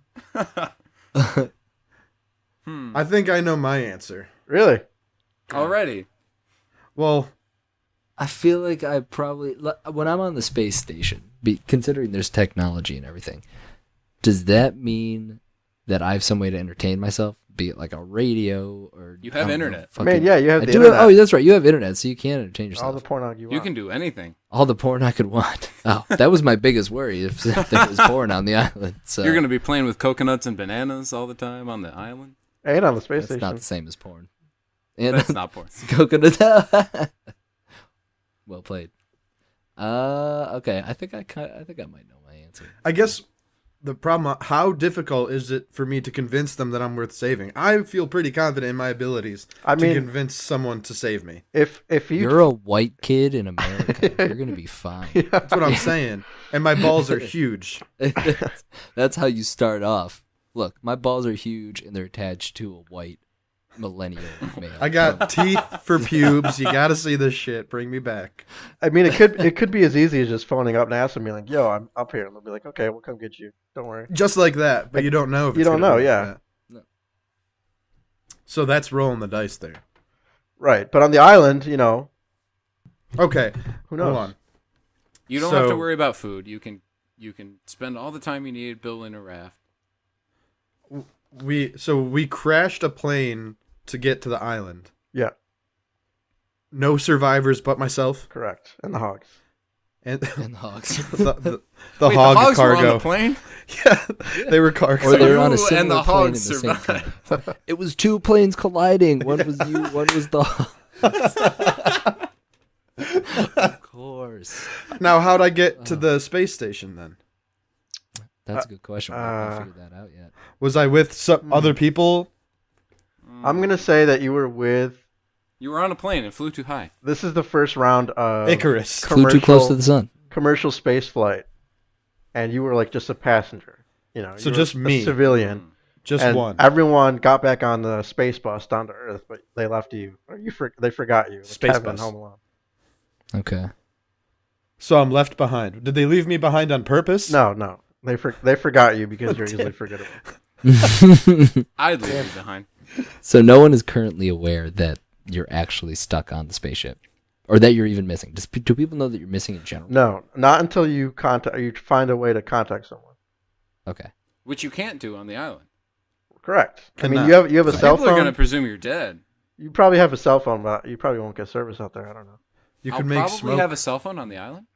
I think I know my answer. Really? Already. Well, I feel like I probably, when I'm on the space station, considering there's technology and everything, does that mean that I have some way to entertain myself? Be it like a radio or... You have internet. Man, yeah, you have I the do internet. oh, that's right. You have internet, so you can entertain yourself. All the porn you want. You can do anything. All the porn I could want. Oh, that was my biggest worry, if there was porn on the island. So You're going to be playing with coconuts and bananas all the time on the island? And on the space that's station. not the same as porn. And That's not porn. coconut. Well played. Okay. I think I might know my answer. I guess the problem, how difficult is it for me to convince them that I'm worth saving? I feel pretty confident in my abilities to convince someone to save me. If You're a white kid in America, you're gonna be fine. That's what I'm saying. And my balls are huge. That's how you start off. Look, my balls are huge and they're attached to a white millennial male. I got teeth for pubes. You got to see this shit. Bring me back. I mean, it could be as easy as just phoning up NASA and being like, "Yo, I'm up here," and they'll be like, "Okay, we'll come get you. Don't worry." Just like that, but you don't know if You it's don't gonna know, be like yeah. that. No. So that's rolling the dice there. Right, but on the island, Okay. who knows? Hold on. You don't have to So- worry about food. You can spend all the time you need building a raft. We crashed a plane to get to the island. Yeah, No survivors but myself correct. And the hogs. and And the hogs. the Wait, hog the hogs cargo. were on the plane? Yeah, they were cargo. Or they were on a You similar and the plane in hogs the same survived. time. It was two planes colliding. One was you, one was the hogs. Of course. Now, how'd I get to the space station then? That's a good question. We haven't figured that out yet. Was I with some other people? I'm gonna say that you were with. You were on a plane and flew too high. This is the first round of Icarus. Flew too close to the sun. commercial space flight, and you were like just a passenger. So you were just a me. civilian. Just And one. everyone got back on the space bus down to Earth, but they left you. Or they forgot you. Like Space Kevin bus. Home Alone. Okay. So I'm left behind. Did they leave me behind on purpose? No, they forgot you because you're easily forgettable. I'd leave you behind. So no one is currently aware that you're actually stuck on the spaceship, or that you're even missing. Do people know that you're missing in general? No, not until you find a way to contact someone. Okay. Which you can't do on the island. Correct. I mean, Cannot. you have a cell People are going to phone. presume you're dead. You probably have a cell phone, but you probably won't get service out there. I don't know. You I'll could make probably smoke. have a cell phone on the island.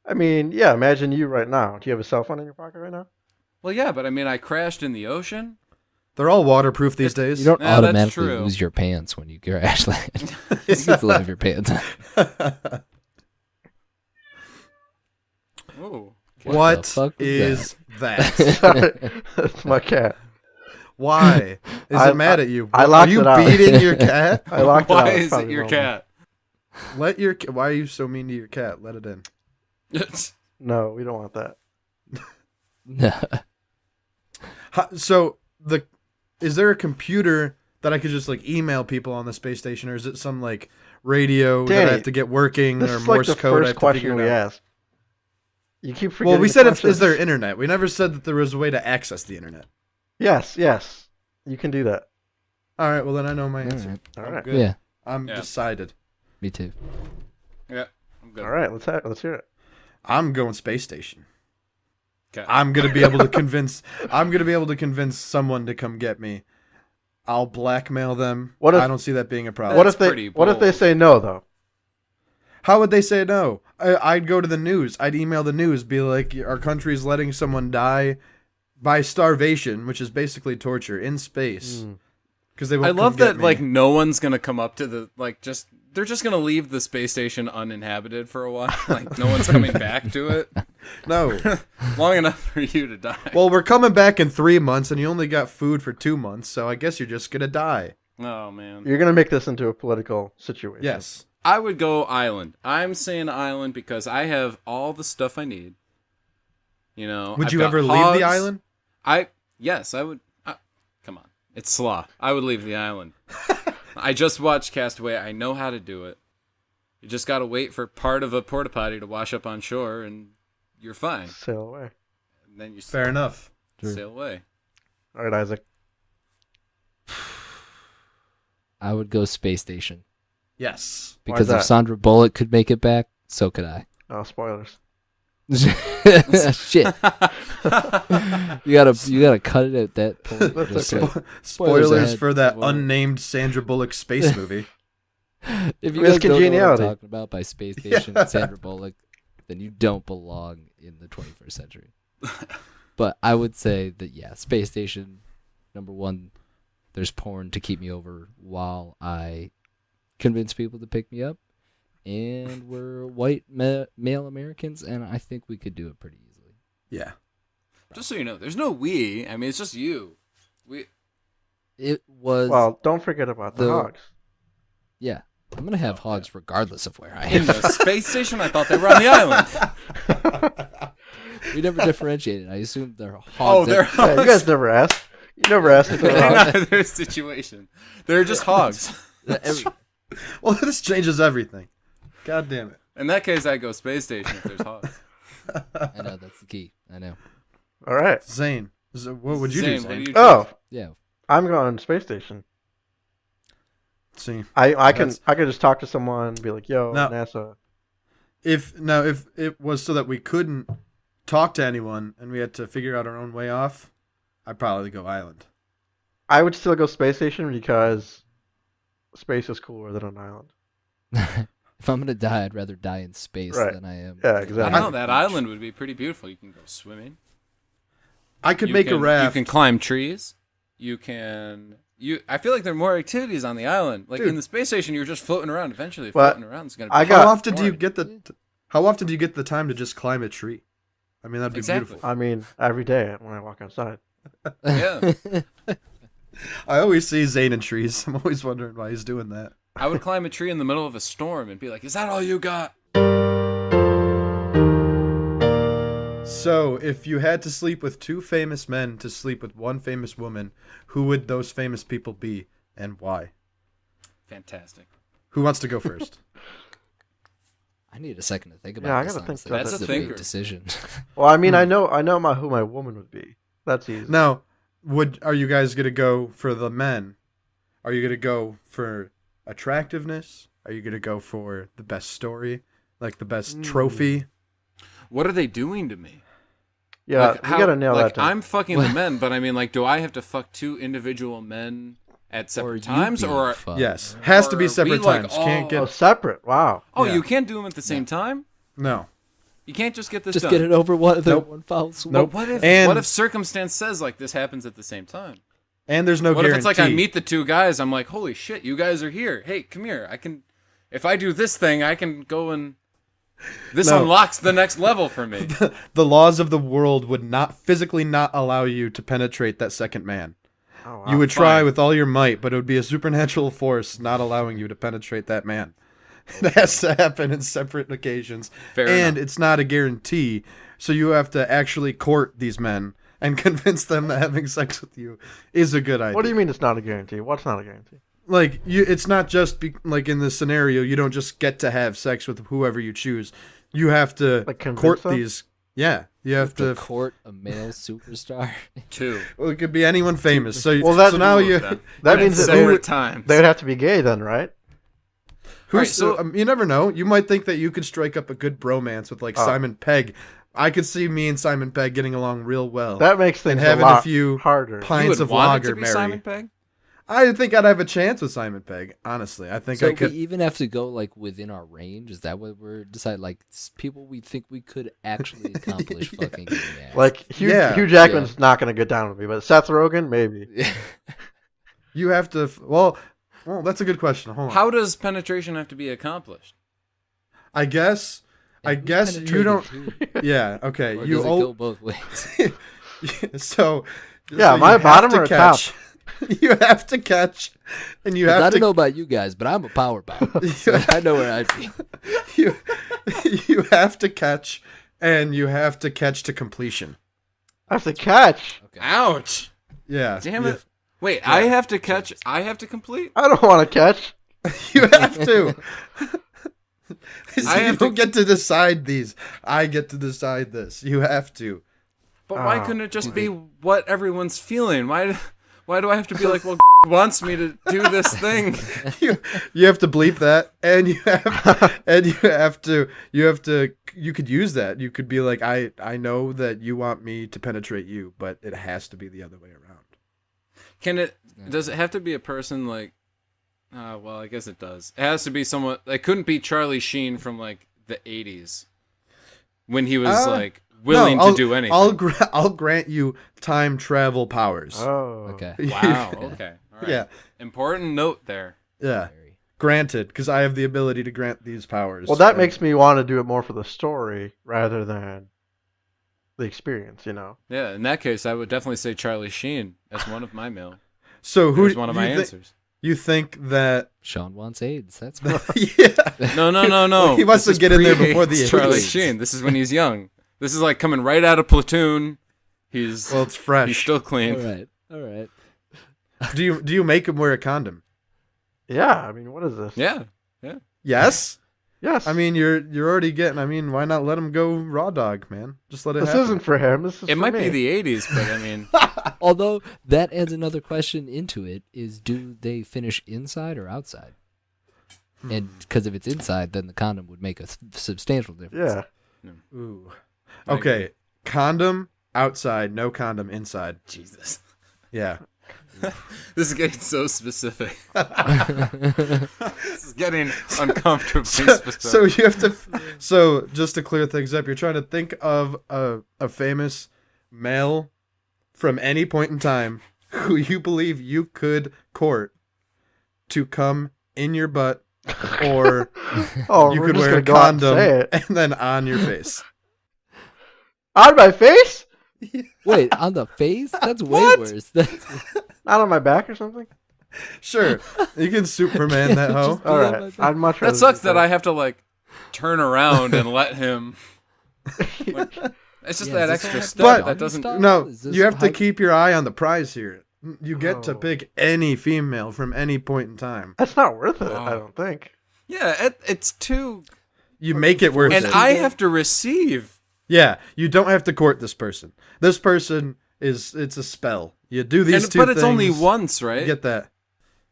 I mean, yeah. Imagine you right now. Do you have a cell phone in your pocket right now? Well, yeah, but I mean, I crashed in the ocean. They're all waterproof these days. You don't Yeah, that's automatically true. lose your pants when you crash land. You can still have your pants on. Ooh. What the What fuck was is that? That's my cat. Why? Is I- it mad at you? I Are locked you it out. beating your cat? I locked it out. Why It's is it probably your wrong. cat? Why are you so mean to your cat? Let it in. No, we don't want that. So is there a computer that I could just like email people on the space station, or is it some like radio that I Danny, have to get working, This or is like Morse the code I have first to figure question we it out? asked. You keep forgetting. Well, we the said questions. is there internet? We never said that there was a way to access the internet. Yes. You can do that. All right, well then I know my answer. Alright. All I'm right. good. Yeah, I'm Yeah. decided. me too. Yeah, I'm good. All right. Let's hear it. I'm going space station. 'Kay. I'm gonna be able to convince. I'm gonna be able to convince someone to come get me. I'll blackmail them. What if- I don't see that being a problem. What That's if they pretty What if they bold. say no though? How would they say no? I'd go to the news. I'd email the news, be like, our country's letting someone die by starvation, which is basically torture in space. Because they I won't love come get that me. like no one's gonna come up to the they're just gonna leave the space station uninhabited for a while. Like no one's coming back to it No. long enough for you to die. Well, we're coming back in 3 months, and you only got food for 2 months, so I guess you're just gonna die. Oh man. You're gonna make this into a political situation. Yes. I would go island. I'm saying island because I have all the stuff I need. You know. Would I've you got ever leave hogs. the island? Yes, I would. Come on, it's slaw. I would leave the island. I just watched Castaway. I know how to do it. You just gotta wait for part of a porta potty to wash up on shore, and you're fine. Sail away. And then you Fair enough. sail away. All right, Isaac. I would go space station Yes. because that? if Sandra Bullock could make it back, so could I. Oh, spoilers. Shit. you gotta cut it at that point. Just say, Spoilers ahead. for that Whatever. unnamed Sandra Bullock space movie. If you Risk guys don't know what I'm congeniality. talking about by space station and Sandra Bullock, then you don't belong in the 21st century. But I would say that space station, number one. There's porn to keep me over while I convince people to pick me up. And we're white male Americans, and I think we could do it pretty easily. Yeah. Just so you know, there's no we. I mean, it's just you. It was... Well, don't forget about the hogs. Yeah. I'm going to have hogs regardless of where I In am. the space station, I thought they were on the island. We never differentiated. I assumed they're hogs. Oh, they're Yeah, you guys never asked. You never asked if they were hogs. in either situation. They're just hogs. Well, this changes everything. God damn it. In that case, I go space station if there's hogs. I know, that's the key. I know. All right. Zane. What would you Zane, do, what Zane? do you Oh, Yeah. I'm going space station. See. I can just talk to someone and be like, "Yo, No. NASA." If it was so that we couldn't talk to anyone and we had to figure out our own way off, I'd probably go island. I would still go space station because space is cooler than an island. If I'm going to die, I'd rather die in space Right. than I am. Yeah, I exactly. know that island would be pretty beautiful. You can go swimming. I could You make can, a raft. You can climb trees. You can. I feel like there are more activities on the island. Like Dude. in the space station, you're just floating around. Eventually, But floating around is gonna. I Be got- How often do you boring. get the time to just climb a tree? I mean, that'd be Exactly. beautiful. I mean, every day when I walk outside. Yeah, I always see Zane in trees. I'm always wondering why he's doing that. I would climb a tree in the middle of a storm and be like, "Is that all you got?" So, if you had to sleep with two famous men to sleep with one famous woman, who would those famous people be and why? Fantastic. Who wants to go first? I need a second to think about Yeah, I this. gotta think honestly. about This that is a big thinker. decision. Well, I mean, I know who my woman would be. That's easy. Now, are you guys gonna go for the men? Are you gonna go for attractiveness? Are you gonna go for the best story, like the best trophy? What are they doing to me? Yeah, Like, you gotta nail like, that down. I'm fucking the men, but I mean, like, do I have to fuck two individual men at Or separate you times, being or fucked. Yes, has to Or be are separate we, like, times. all- Can't Oh, get separate. Wow. oh, Yeah. you can't do them at the same time. no. You can't just get this Just done. get it over one Nope. foul swoop. Nope. What if And- what if circumstance says like this happens at the same time? And there's no What guarantee. if it's like I meet the two guys, I'm like, holy shit, you guys are here. Hey, come here. If I do this thing, I can go and this No. unlocks the next level for me. the laws of the world would not physically not allow you to penetrate that second man. Oh, wow. You would try fine. with all your might, but it would be a supernatural force not allowing you to penetrate that man. It has to happen in separate occasions. Fair and enough. it's not a guarantee, so you have to actually court these men and convince them that having sex with you is a good idea. What do you mean it's not a guarantee? What's not a guarantee? Like, it's not just like in this scenario, you don't just get to have sex with whoever you choose. You have to Like, convince court them? these. Yeah, you have To to. court a male superstar. Two. Well, it could be anyone famous. So, Well, that- so now you. That means that separate times. they would have to be gay then, right? Who's Right, so- you never know. You might think that you could strike up a good bromance with like Oh. Simon Pegg. I could see me and Simon Pegg getting along real well. That makes things And having a a lot few harder. You pints would of want it lager, to be Mary. Simon Pegg? I think I'd have a chance with Simon Pegg. Honestly, I think So I we could. even have to go like within our range. Is that what we're deciding? Like people we think we could actually accomplish Yeah. fucking getting ass. Like Hugh, Yeah. Hugh Jackman's not gonna get down with me, but Seth Rogen maybe. You have to. Well, that's a good question. Hold on. How does penetration have to be accomplished? I guess Who's you don't. penetrated who? Yeah. Okay. Or You does it all. go both ways? so. Yeah, so my you have bottom to or top? catch- You have to catch, and you 'Cause have I to. don't know about you guys, but I'm a power bot. So I know where I'd be. You, you have to catch, and you have to catch to completion. I have to catch. Okay. Ouch! Yeah. Damn it! Wait, I have to catch. I have to complete. I don't want to catch. You have to. I have You don't get to decide these. I get to decide this. You have to. But why Oh, couldn't it just be what everyone's feeling? Why do I have to be like, well, wants me to do this thing? You have to bleep that, and you could use that. You could be like, I know that you want me to penetrate you, but it has to be the other way around. Does it have to be a person like, well, I guess it does. It has to be someone, it couldn't be Charlie Sheen from like the 80s when he was like willing No, to do anything. I'll grant you time travel powers. Oh. Okay. Wow, okay. All right. Yeah. Important note there. Yeah. Very. Granted, because I have the ability to grant these powers. Well, that And- makes me want to do it more for the story rather than the experience, you know? Yeah, in that case, I would definitely say Charlie Sheen as one of my male. So Who's one of my you answers? You think that? Sean wants AIDS. That's what. Yeah. No. He wants This to get is in there pre- before the it's Charlie 80s. Sheen. This is when he's young. This is like coming right out of Platoon. He's Well, it's fresh. he's still clean. All right. Do you make him wear a condom? Yeah, I mean, what is this? Yeah. Yes. Yes. I mean, you're already getting. I mean, why not let him go raw dog, man? Just let it this happen. isn't for him. This is It for might me. be the 80s, but I mean, Although that adds another question into it: is do they finish inside or outside? And because if it's inside, then the condom would make a substantial difference. Yeah. Ooh. Okay. Condom outside, no condom inside. Jesus. Yeah. This is getting so specific. This is getting uncomfortably specific. So you have to. So just to clear things up, you're trying to think of a famous male from any point in time who you believe you could court to come in your butt, or Oh, you we're could just wear a gonna go out and condom say it. and then on your face. On my face? Wait, on the face? That's way What? worse. That's Not on my back or something? Sure, you can Superman that hoe. Just- All Yeah, right. my face. I'd much rather That sucks do that I have to like turn around and let him. Like, it's just Yeah, that is this extra all step But- that doesn't. style? No, Is this you have to how- keep your eye on the prize here. You get to Oh. pick any female from any point in time. That's not worth it, Oh. I don't think. Yeah, it's too. You make it worth And it. I have to receive. Yeah, you don't have to court this person. This person it's a spell. You do these two But things. it's only once, You right? get that.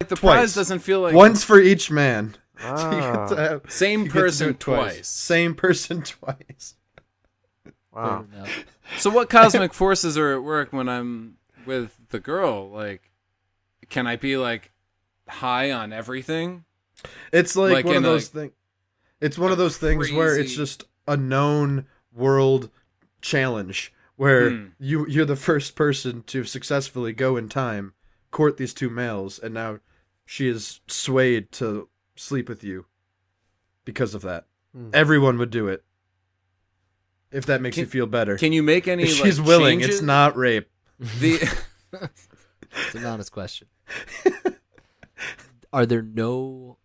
Like the twice. prize doesn't feel like Once for each man. You Ah. get to have- same you get to do person it twice. Same person twice. Wow. Fair enough. So what cosmic forces are at work when I'm with the girl? Like, can I be like high on everything? It's like, Like one of in a- those things. It's one of those things where it's crazy- just a known world challenge where you're the first person to successfully go in time, court these two males, and now she is swayed to sleep with you because of that. Hmm. Everyone would do it. If that makes you feel better. Can you make any? If she's like, willing, changes? it's not rape. The It's an honest question. Are there no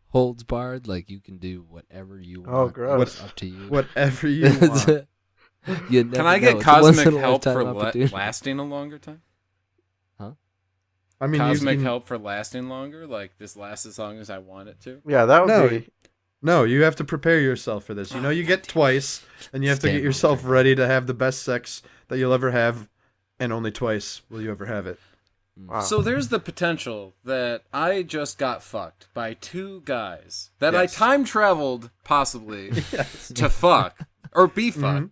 holds barred? Like you can do whatever you want. Oh, gross. It's up to you. Whatever you want. You never Can I know. get It's a once cosmic in a help for lifetime opportunity. lasting a longer time? I mean, Cosmic you can, help for lasting longer? Like this lasts as long as I want it to? Yeah, that would No, be. No, you have to prepare yourself for this. You know, you get twice, and you have to Stand get yourself ready to have the best sex that you'll ever have, and only twice will you ever have it. Wow. So there's the potential that I just got fucked by two guys that Yes. I time traveled possibly to fuck or be fucked.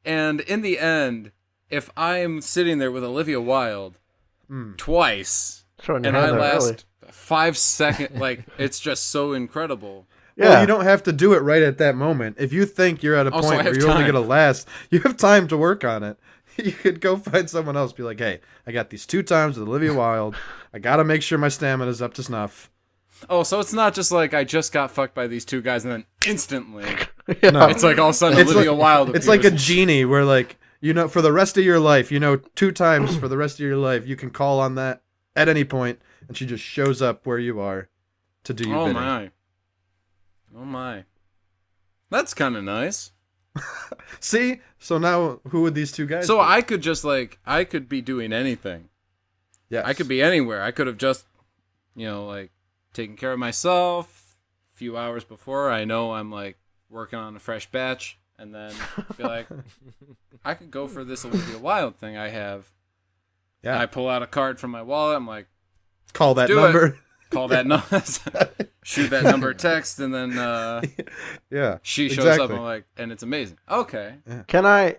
And in the end, if I'm sitting there with Olivia Wilde twice Showing your and I hand there, last really. 5 seconds, like it's just so incredible. Yeah. Well, you don't have to do it right at that moment. If you think you're at a Oh, so point I where have you're only time. going to last, you have time to work on it. You could go find someone else. Be like, hey, I got these 2 times with Olivia Wilde. I got to make sure my stamina's up to snuff. Oh, so it's not just like I just got fucked by these two guys and then instantly No, it's like all of a sudden It's Olivia like- Wilde it's like a appears. genie where, like, you know, for the rest of your life, you know, 2 times for the rest of your life, you can call on that at any point, and she just shows up where you are to do your bidding. Oh my. That's kind of nice. See? So now, who would these two guys So be? I could just I could be doing anything. Yes. I could be anywhere. I could have just, taken care of myself a few hours before. I know I'm working on a fresh batch, and then be like, I could go for this Olivia Wilde thing I have. Yeah. I pull out a card from my wallet. I'm like, Call that do number. call that number, shoot that number text, and then Yeah. she shows up. And I'm like, and it's amazing. Okay. Can I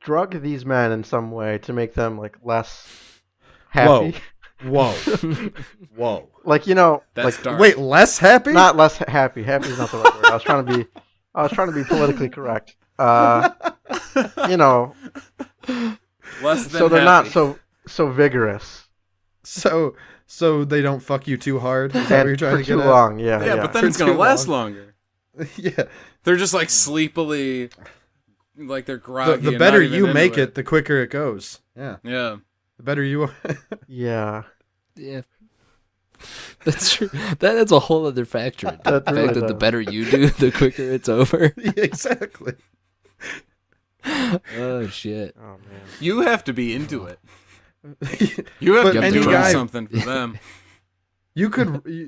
drug these men in some way to make them less happy? Whoa. Whoa. That's dark. Wait, less happy? Not less happy. Happy is not the right word. I was trying to be politically correct. Less than So they're happy. not so vigorous So they don't fuck you too hard? Is that what and you're trying for to get too at? long. Yeah, Yeah, but then For it's gonna too last long. longer. Yeah. They're just sleepily, they're groggy. The and better not even you into make it, the quicker it goes. Yeah. Yeah. The better you are. yeah. Yeah. That's true. That's a whole other factor. The That fact really that the does. better you do, the quicker it's over. Exactly. Oh shit. Oh man. You have to be into it. You have But to any do guy- something for them.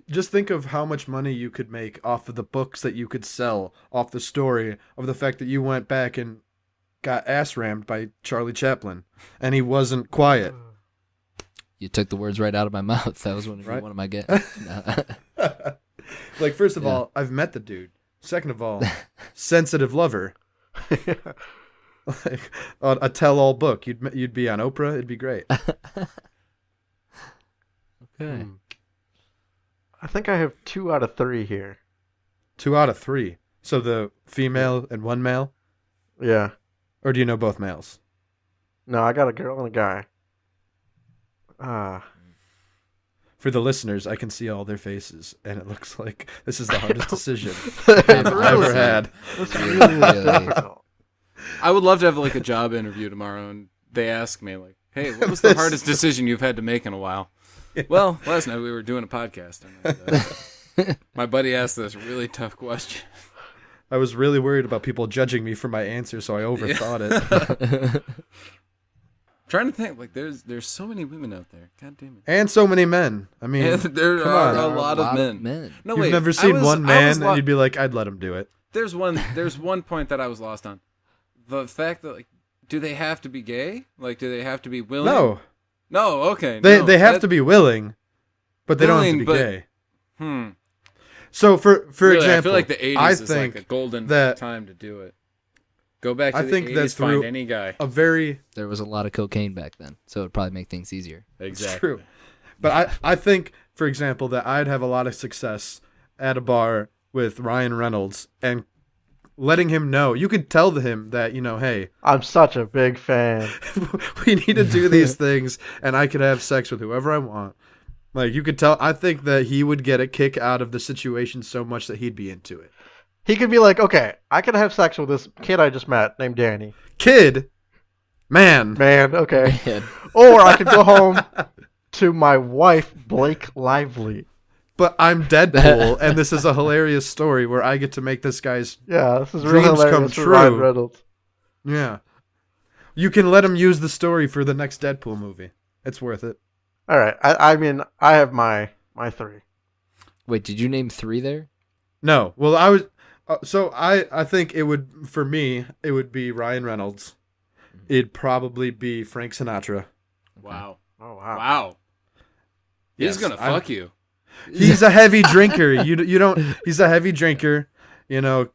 Just think of how much money you could make off of the books that you could sell, off the story of the fact that you went back and got ass rammed by Charlie Chaplin, and he wasn't quiet. You took the words right out of my mouth. That was one Right. of my get. First of Yeah. all, I've met the dude. Second of all, sensitive lover. A tell-all book. You'd be on Oprah. It'd be great. Okay. I think I have 2 out of 3 here. 2 out of 3. So the female and one male, Yeah. or do you know both males? No, I got a girl and a guy. For the listeners, I can see all their faces, and it looks like this is the hardest decision I've I've ever had. That's really difficult. I would love to have a job interview tomorrow, and they ask me hey, what was the hardest decision you've had to make in a while? Yeah. Well, last night we were doing a podcast, and my buddy asked this really tough question. I was really worried about people judging me for my answer, so I overthought it. Trying to think, there's so many women out there. God damn it. And so many men. I mean, And there come are on. a lot of men. No, You've wait, never I seen was- one I man, was and lo- you'd be like, I'd let him do it. There's one point that I was lost on. The fact that do they have to be gay? Do they have to be willing? No, okay. They have to be willing, but they don't have to be Willing, but- gay. So for Really, example, I feel like the 80s I is think a golden that- time to do it. Go back to I the think 80s, that find through any guy. a very There was a lot of cocaine back then, so it'd probably make things easier. Exactly. true. But I think, for example, that I'd have a lot of success at a bar with Ryan Reynolds and letting him know. You could tell him that, hey, I'm such a big fan. we need to do these things, and I could have sex with whoever I want. You could tell. I think that he would get a kick out of the situation so much that he'd be into it. He could be like, okay, I could have sex with this kid I just met named Danny. Kid, man, Okay. Man. Or I could go home to my wife, Blake Lively. but I'm Deadpool, and this is a hilarious story where I get to make this guy's. Yeah, this is really Dreams come hilarious for Ryan true. Reynolds. Yeah, you can let him use the story for the next Deadpool movie. It's worth it. All right. I mean, I have my 3. Wait, did you name 3 there? No, well, I was. So I think it would, for me, it would be Ryan Reynolds. It'd probably be Frank Sinatra. Wow. Oh, wow. Wow. He's Yes, gonna I'm- fuck you. He's a heavy drinker. You don't. He's a heavy drinker. A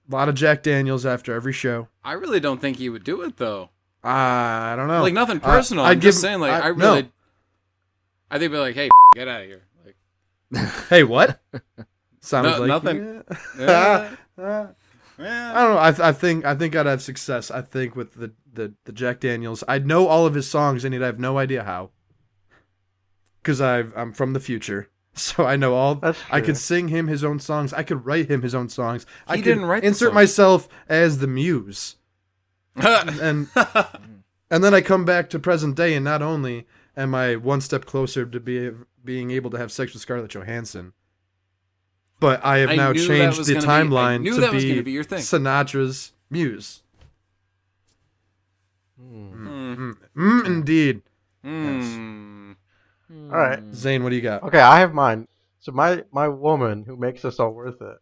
lot of Jack Daniels after every show. I really don't think he would do it though. I don't know. Nothing personal. I'd I'm just give- saying, I really. I think, be like, hey, get out of here. Hey, what? Sounded No, like nothing. Yeah. Yeah. I don't know. I think I'd have success. I think with the Jack Daniels, I'd know all of his songs, and he'd have no idea how. Because I'm from the future, so I know all. That's I true. could sing him his own songs. I could write him his own songs. I He could didn't write the insert songs. myself as the muse, and then I come back to present day, and not only am I one step closer to being able to have sex with Scarlett Johansson. But I have now knew that changed was the gonna be- I timeline knew to that was gonna be your thing. Sinatra's muse. Hmm. Indeed. Mm. All right. Zane, what do you got? Okay, I have mine. So my woman who makes this all worth it,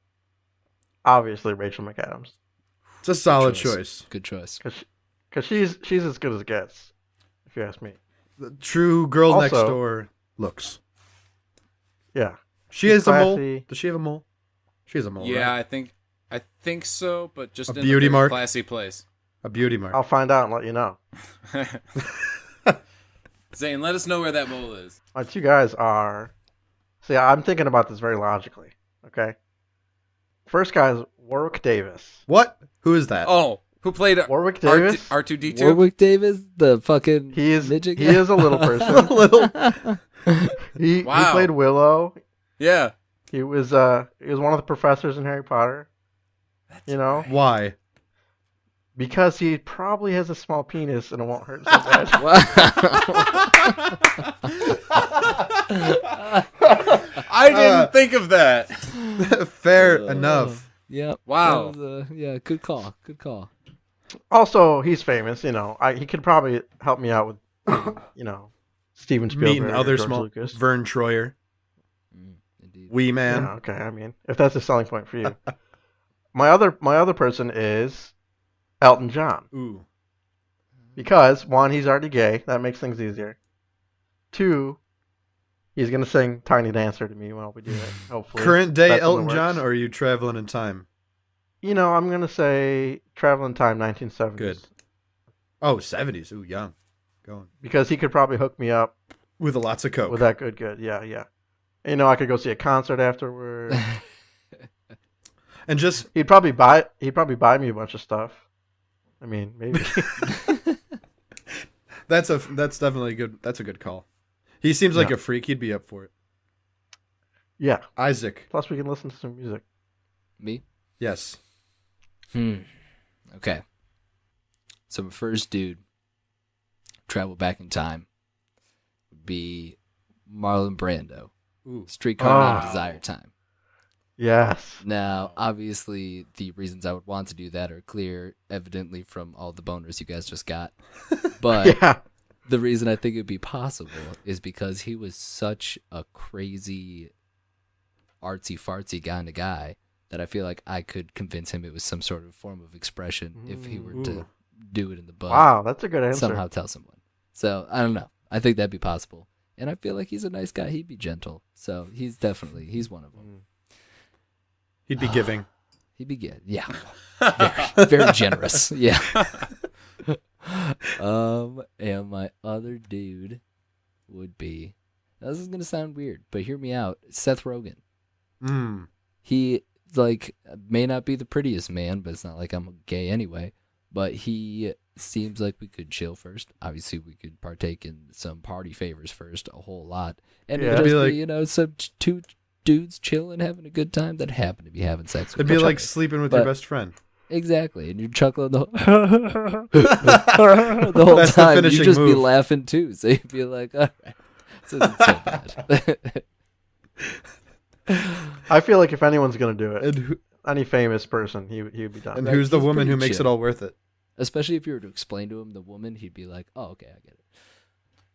obviously Rachel McAdams, It's a solid choice. choice. Good choice. because she's as good as it gets, if you ask me. The true girl Also- next door looks. Yeah. She has a mole. classy. Does she have a mole? She has a mole. Yeah, right? I think so, but just A in beauty a very mark? classy place. A beauty mark. I'll find out and let you know. Zane, let us know where that mole is. My two guys are. See, I'm thinking about this very logically. Okay. First guy is Warwick Davis. What? Who is that? Oh, who played Warwick Davis. R2D2? Warwick Davis, the fucking He is. midget He guy? is a little person. Little. He Wow. played Willow. Yeah. He was one of the professors in Harry Potter. You know, Why? because he probably has a small penis and it won't hurt so bad. I didn't think of that. Fair enough. Yep. Wow. That was, yeah, good call. Good call. Also, he's famous. You know, he could probably help me out with, Steven Spielberg, Meeting other George small. Lucas. Vern Troyer. Indeed. Wee man. Yeah, okay. I mean, if that's a selling point for you, my other person is Elton John, Ooh. because one, he's already gay. That makes things easier. Two, he's gonna sing "Tiny Dancer" to me while we do it. Hopefully, Current day That's in the Elton John, works. or are you traveling in time? I'm gonna say "Traveling Time" 1970s. Good. Oh, 70s. Ooh, young. Going. Because he could probably hook me up With lots of coke. with that good. Yeah. I could go see a concert afterward. And just He'd probably buy me a bunch of stuff. I mean, maybe. that's definitely good. That's a good call. He seems like Yeah. a freak. He'd be up for it. Yeah. Isaac. Plus, we can listen to some music. Me? Yes. Okay. So my first dude, travel back in time, would be Marlon Brando. Ooh. Streetcar Named Oh. Desire Time. Yes. Now, obviously, the reasons I would want to do that are clear, evidently from all the boners you guys just got. But Yeah. the reason I think it'd be possible is because he was such a crazy, artsy-fartsy kind of guy that I feel like I could convince him it was some sort of form of expression if he were to Ooh. do it in the butt. Wow, that's a good answer. Somehow tell someone. So, I don't know. I think that'd be possible. And I feel like he's a nice guy. He'd be gentle. So, he's one of them. He'd be giving. He'd be good. Yeah. Very, very generous. Yeah. And my other dude would be, now this is going to sound weird, but hear me out. Seth Rogen. Mm. He, may not be the prettiest man, but it's not like I'm gay anyway. But he seems like we could chill first. Obviously, we could partake in some party favors first, a whole lot. And Yeah. it'd just It'd be, be some two dudes chilling, having a good time that happen to be having sex with It'd be each like other. sleeping with But- your best friend. Exactly, and you're chuckling the whole That's the time. finishing You'd just be move. laughing too, so you'd be like, all right, this isn't so bad. I feel like if anyone's gonna do it, And, any famous person, he would be done. and Right, who's the he's woman who pretty makes chill. it all worth it? Especially if you were to explain to him the woman, he'd be like, oh, okay, I get it.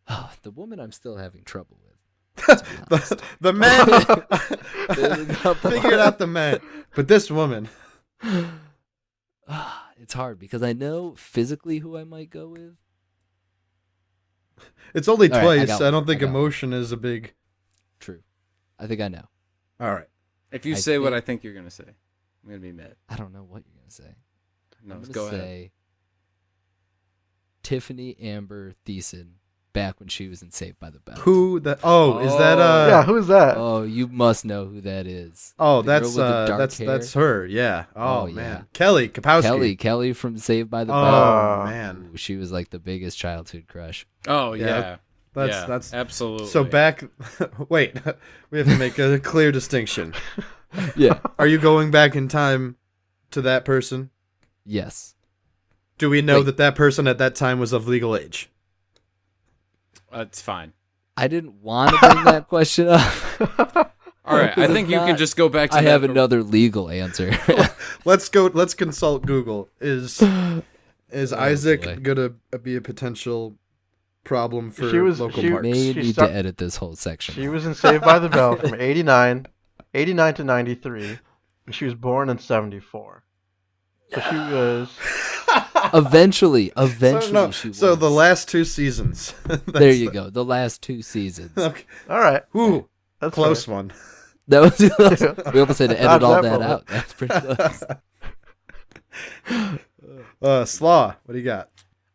Oh, the woman I'm still having trouble with. to be honest. The man There's a couple. figured out the man, but this woman. It's hard because I know physically who I might go with. It's only All right, I twice. got I one. don't think I got one. emotion is a big. True. I think I know. All right. If you I say what think- I think you're gonna say, I'm gonna be mad. I don't know what you're gonna say. No, I'm let's gonna go ahead. say Tiffany Amber Thiessen back when she was in Saved by the Bell. Who the? Oh, is that Yeah, who's that? Oh, you must know who that is. Oh, The girl that's with the dark hair? that's her. Yeah. Oh, Oh, man, yeah. Kelly Kapowski. Kelly from Saved by the Oh Bell. man, Ooh, she was like the biggest childhood crush. Oh Yeah. yeah, that's absolutely. So back. Wait, we have to make a clear distinction. Yeah. Are you going back in time to that person? Yes. Do we know Wait. that person at that time was of legal age? It's fine. I didn't want to bring that question up. All right, I think you not- can just go back to I that. have another legal answer. Let's consult Google. Is Isaac boy. gonna be a potential problem for She was- local she- parks? May She need start- to edit this whole section. She was in Saved by the Bell from 89 to 93, and she was born in 74. So she was. Eventually, she was. So the last 2 seasons. There you go. The last 2 seasons. Okay. All right. Ooh, That's close fair. one. That was we almost had to edit Dodge all that that bullet. out. That's pretty close. Slaw, what do you got?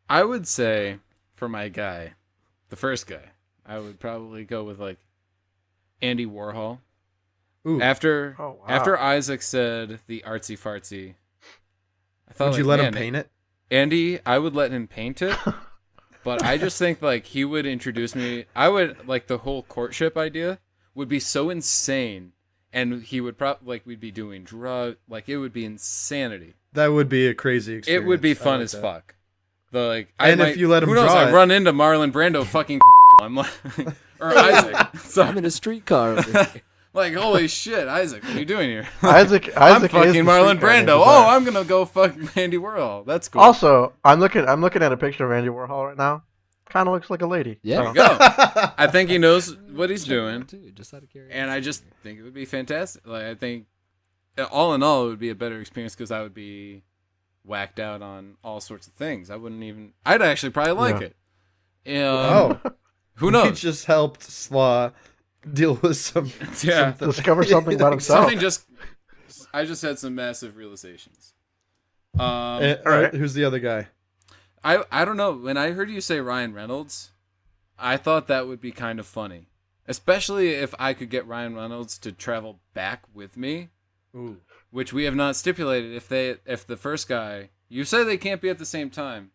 I would say for my guy, the first guy, I would probably go with like Andy Warhol. Ooh, After Oh, wow. after Isaac said the artsy fartsy, I thought would you like, let him man, paint it? Andy, I would let him paint it, but I just think like he would introduce me. I would like the whole courtship idea would be so insane, and he would probably like we'd be doing drug, like it would be insanity. That would be a crazy experience. It would be I fun like as that. fuck. The like, And if you let him who knows? draw I it- run into Marlon Brando fucking. I'm like, or Isaac. So I'm in a streetcar. Over here. like, holy shit, Isaac, what are you doing here? Isaac I'm is fucking the Marlon streetcar name Brando. designer. Oh, I'm gonna go fuck Andy Warhol. That's cool. Also, I'm looking at a picture of Andy Warhol right now. Kind of looks like a lady. Yeah. there you go. I think he knows what he's doing, Too, just out of curiosity. and I just think it would be fantastic. Like, I think, all in all, it would be a better experience because I would be whacked out on all sorts of things. I'd actually probably like Yeah. it. Oh, Who he knows? just helped Slaw deal with some. Yeah. Discover something about himself. I just had some massive realizations. All right, who's the other guy? I don't know. When I heard you say Ryan Reynolds, I thought that would be kind of funny, especially if I could get Ryan Reynolds to travel back with me, Ooh. which we have not stipulated. If the first guy, you say they can't be at the same time,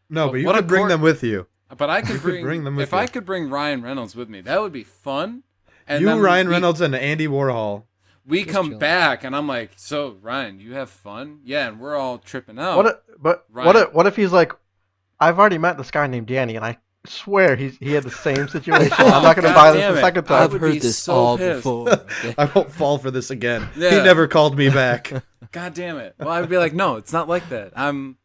No, but you what a could bring court- them with you. but I could You could bring, bring them with if you. I could bring Ryan Reynolds with me, that would be fun. And You, then Ryan Reynolds, and Andy Warhol. we come chilling. back, and I'm like, so Ryan, you have fun? Yeah, and we're all tripping out. What if he's like, I've already met this guy named Danny, and I swear he had the same situation. I'm not going to God buy this damn the it. second I've time. would heard be this so all pissed. before. Okay? I won't fall for this again. He Yeah. never called me back. God damn it! Well, I'd be like, no, it's not like that. I'm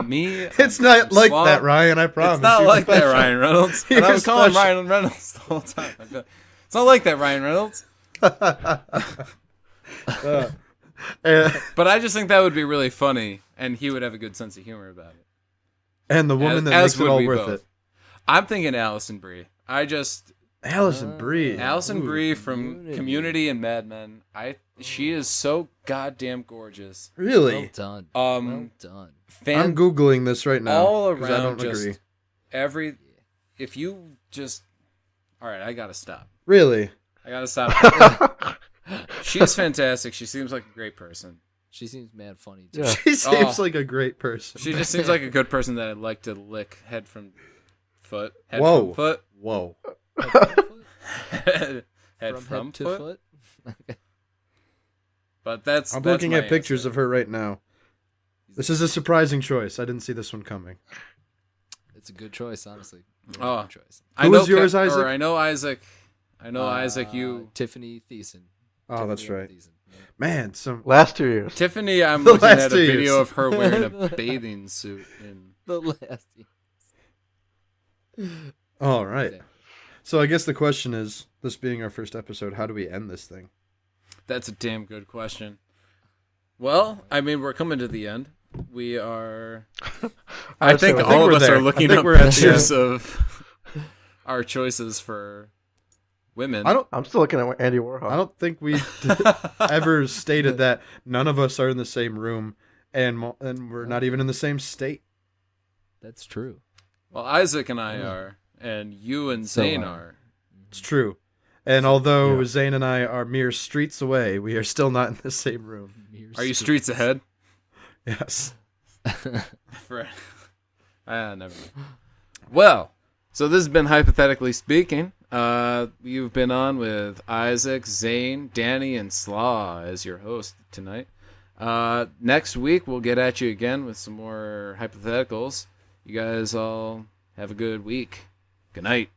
me. It's I'm not like Slaw. that, Ryan. I promise. It's not You're like that, special. Ryan Reynolds. And I You're was calling special. Ryan Reynolds the whole time. I'd be like, it's not like that, Ryan Reynolds. But I just think that would be really funny, and he would have a good sense of humor about it. And the woman that As makes it would all we worth both. it. I'm thinking Allison Brie. Allison Brie. Allison Ooh. Brie from Community and Mad Men. She is so goddamn gorgeous. Really? Well done. Um, Well done. I'm googling this right now. all 'cause I around don't just agree. if you just all right, I gotta stop. Really? I gotta stop. She is fantastic. She seems like a great person. She seems mad funny too. Yeah. She seems Oh. like a great person. She just seems like a good person that I'd like to lick head from foot. Head Whoa. from foot. Whoa. Head From from head to foot. foot. But that's I'm that's looking my at pictures answer. of her right now. This is a surprising choice. I didn't see this one coming. It's a good choice, honestly. Really Oh. good choice. I Who know was yours, Or Isaac? I know Isaac. I know Isaac. You Tiffany Thiessen. Oh, that's Tiffany right. Thiessen. Yeah. Man, some Last 2 years. Tiffany. I'm The looking last at a 2 years. video of her wearing a bathing suit in. The last. all right. Yeah. So I guess the question is, this being our first episode, how do we end this thing? That's a damn good question. Well, I mean, we're coming to the end. We are. I think think all of we're us there. are looking I think up we're at the pictures of our choices for women. I'm still looking at Andy Warhol. I don't think we ever stated that none of us are in the same room, and we're not even in the same state. That's true. Well, Isaac and I are, and you and So Zane are. are. It's true. And although Yeah. Zane and I are mere streets away, we are still not in the same room. Are you streets ahead? Yes. For... never mind. Well, so this has been Hypothetically Speaking. You've been on with Isaac, Zane, Danny, and Slaw as your host tonight. Next week, we'll get at you again with some more hypotheticals. You guys all have a good week. Good night.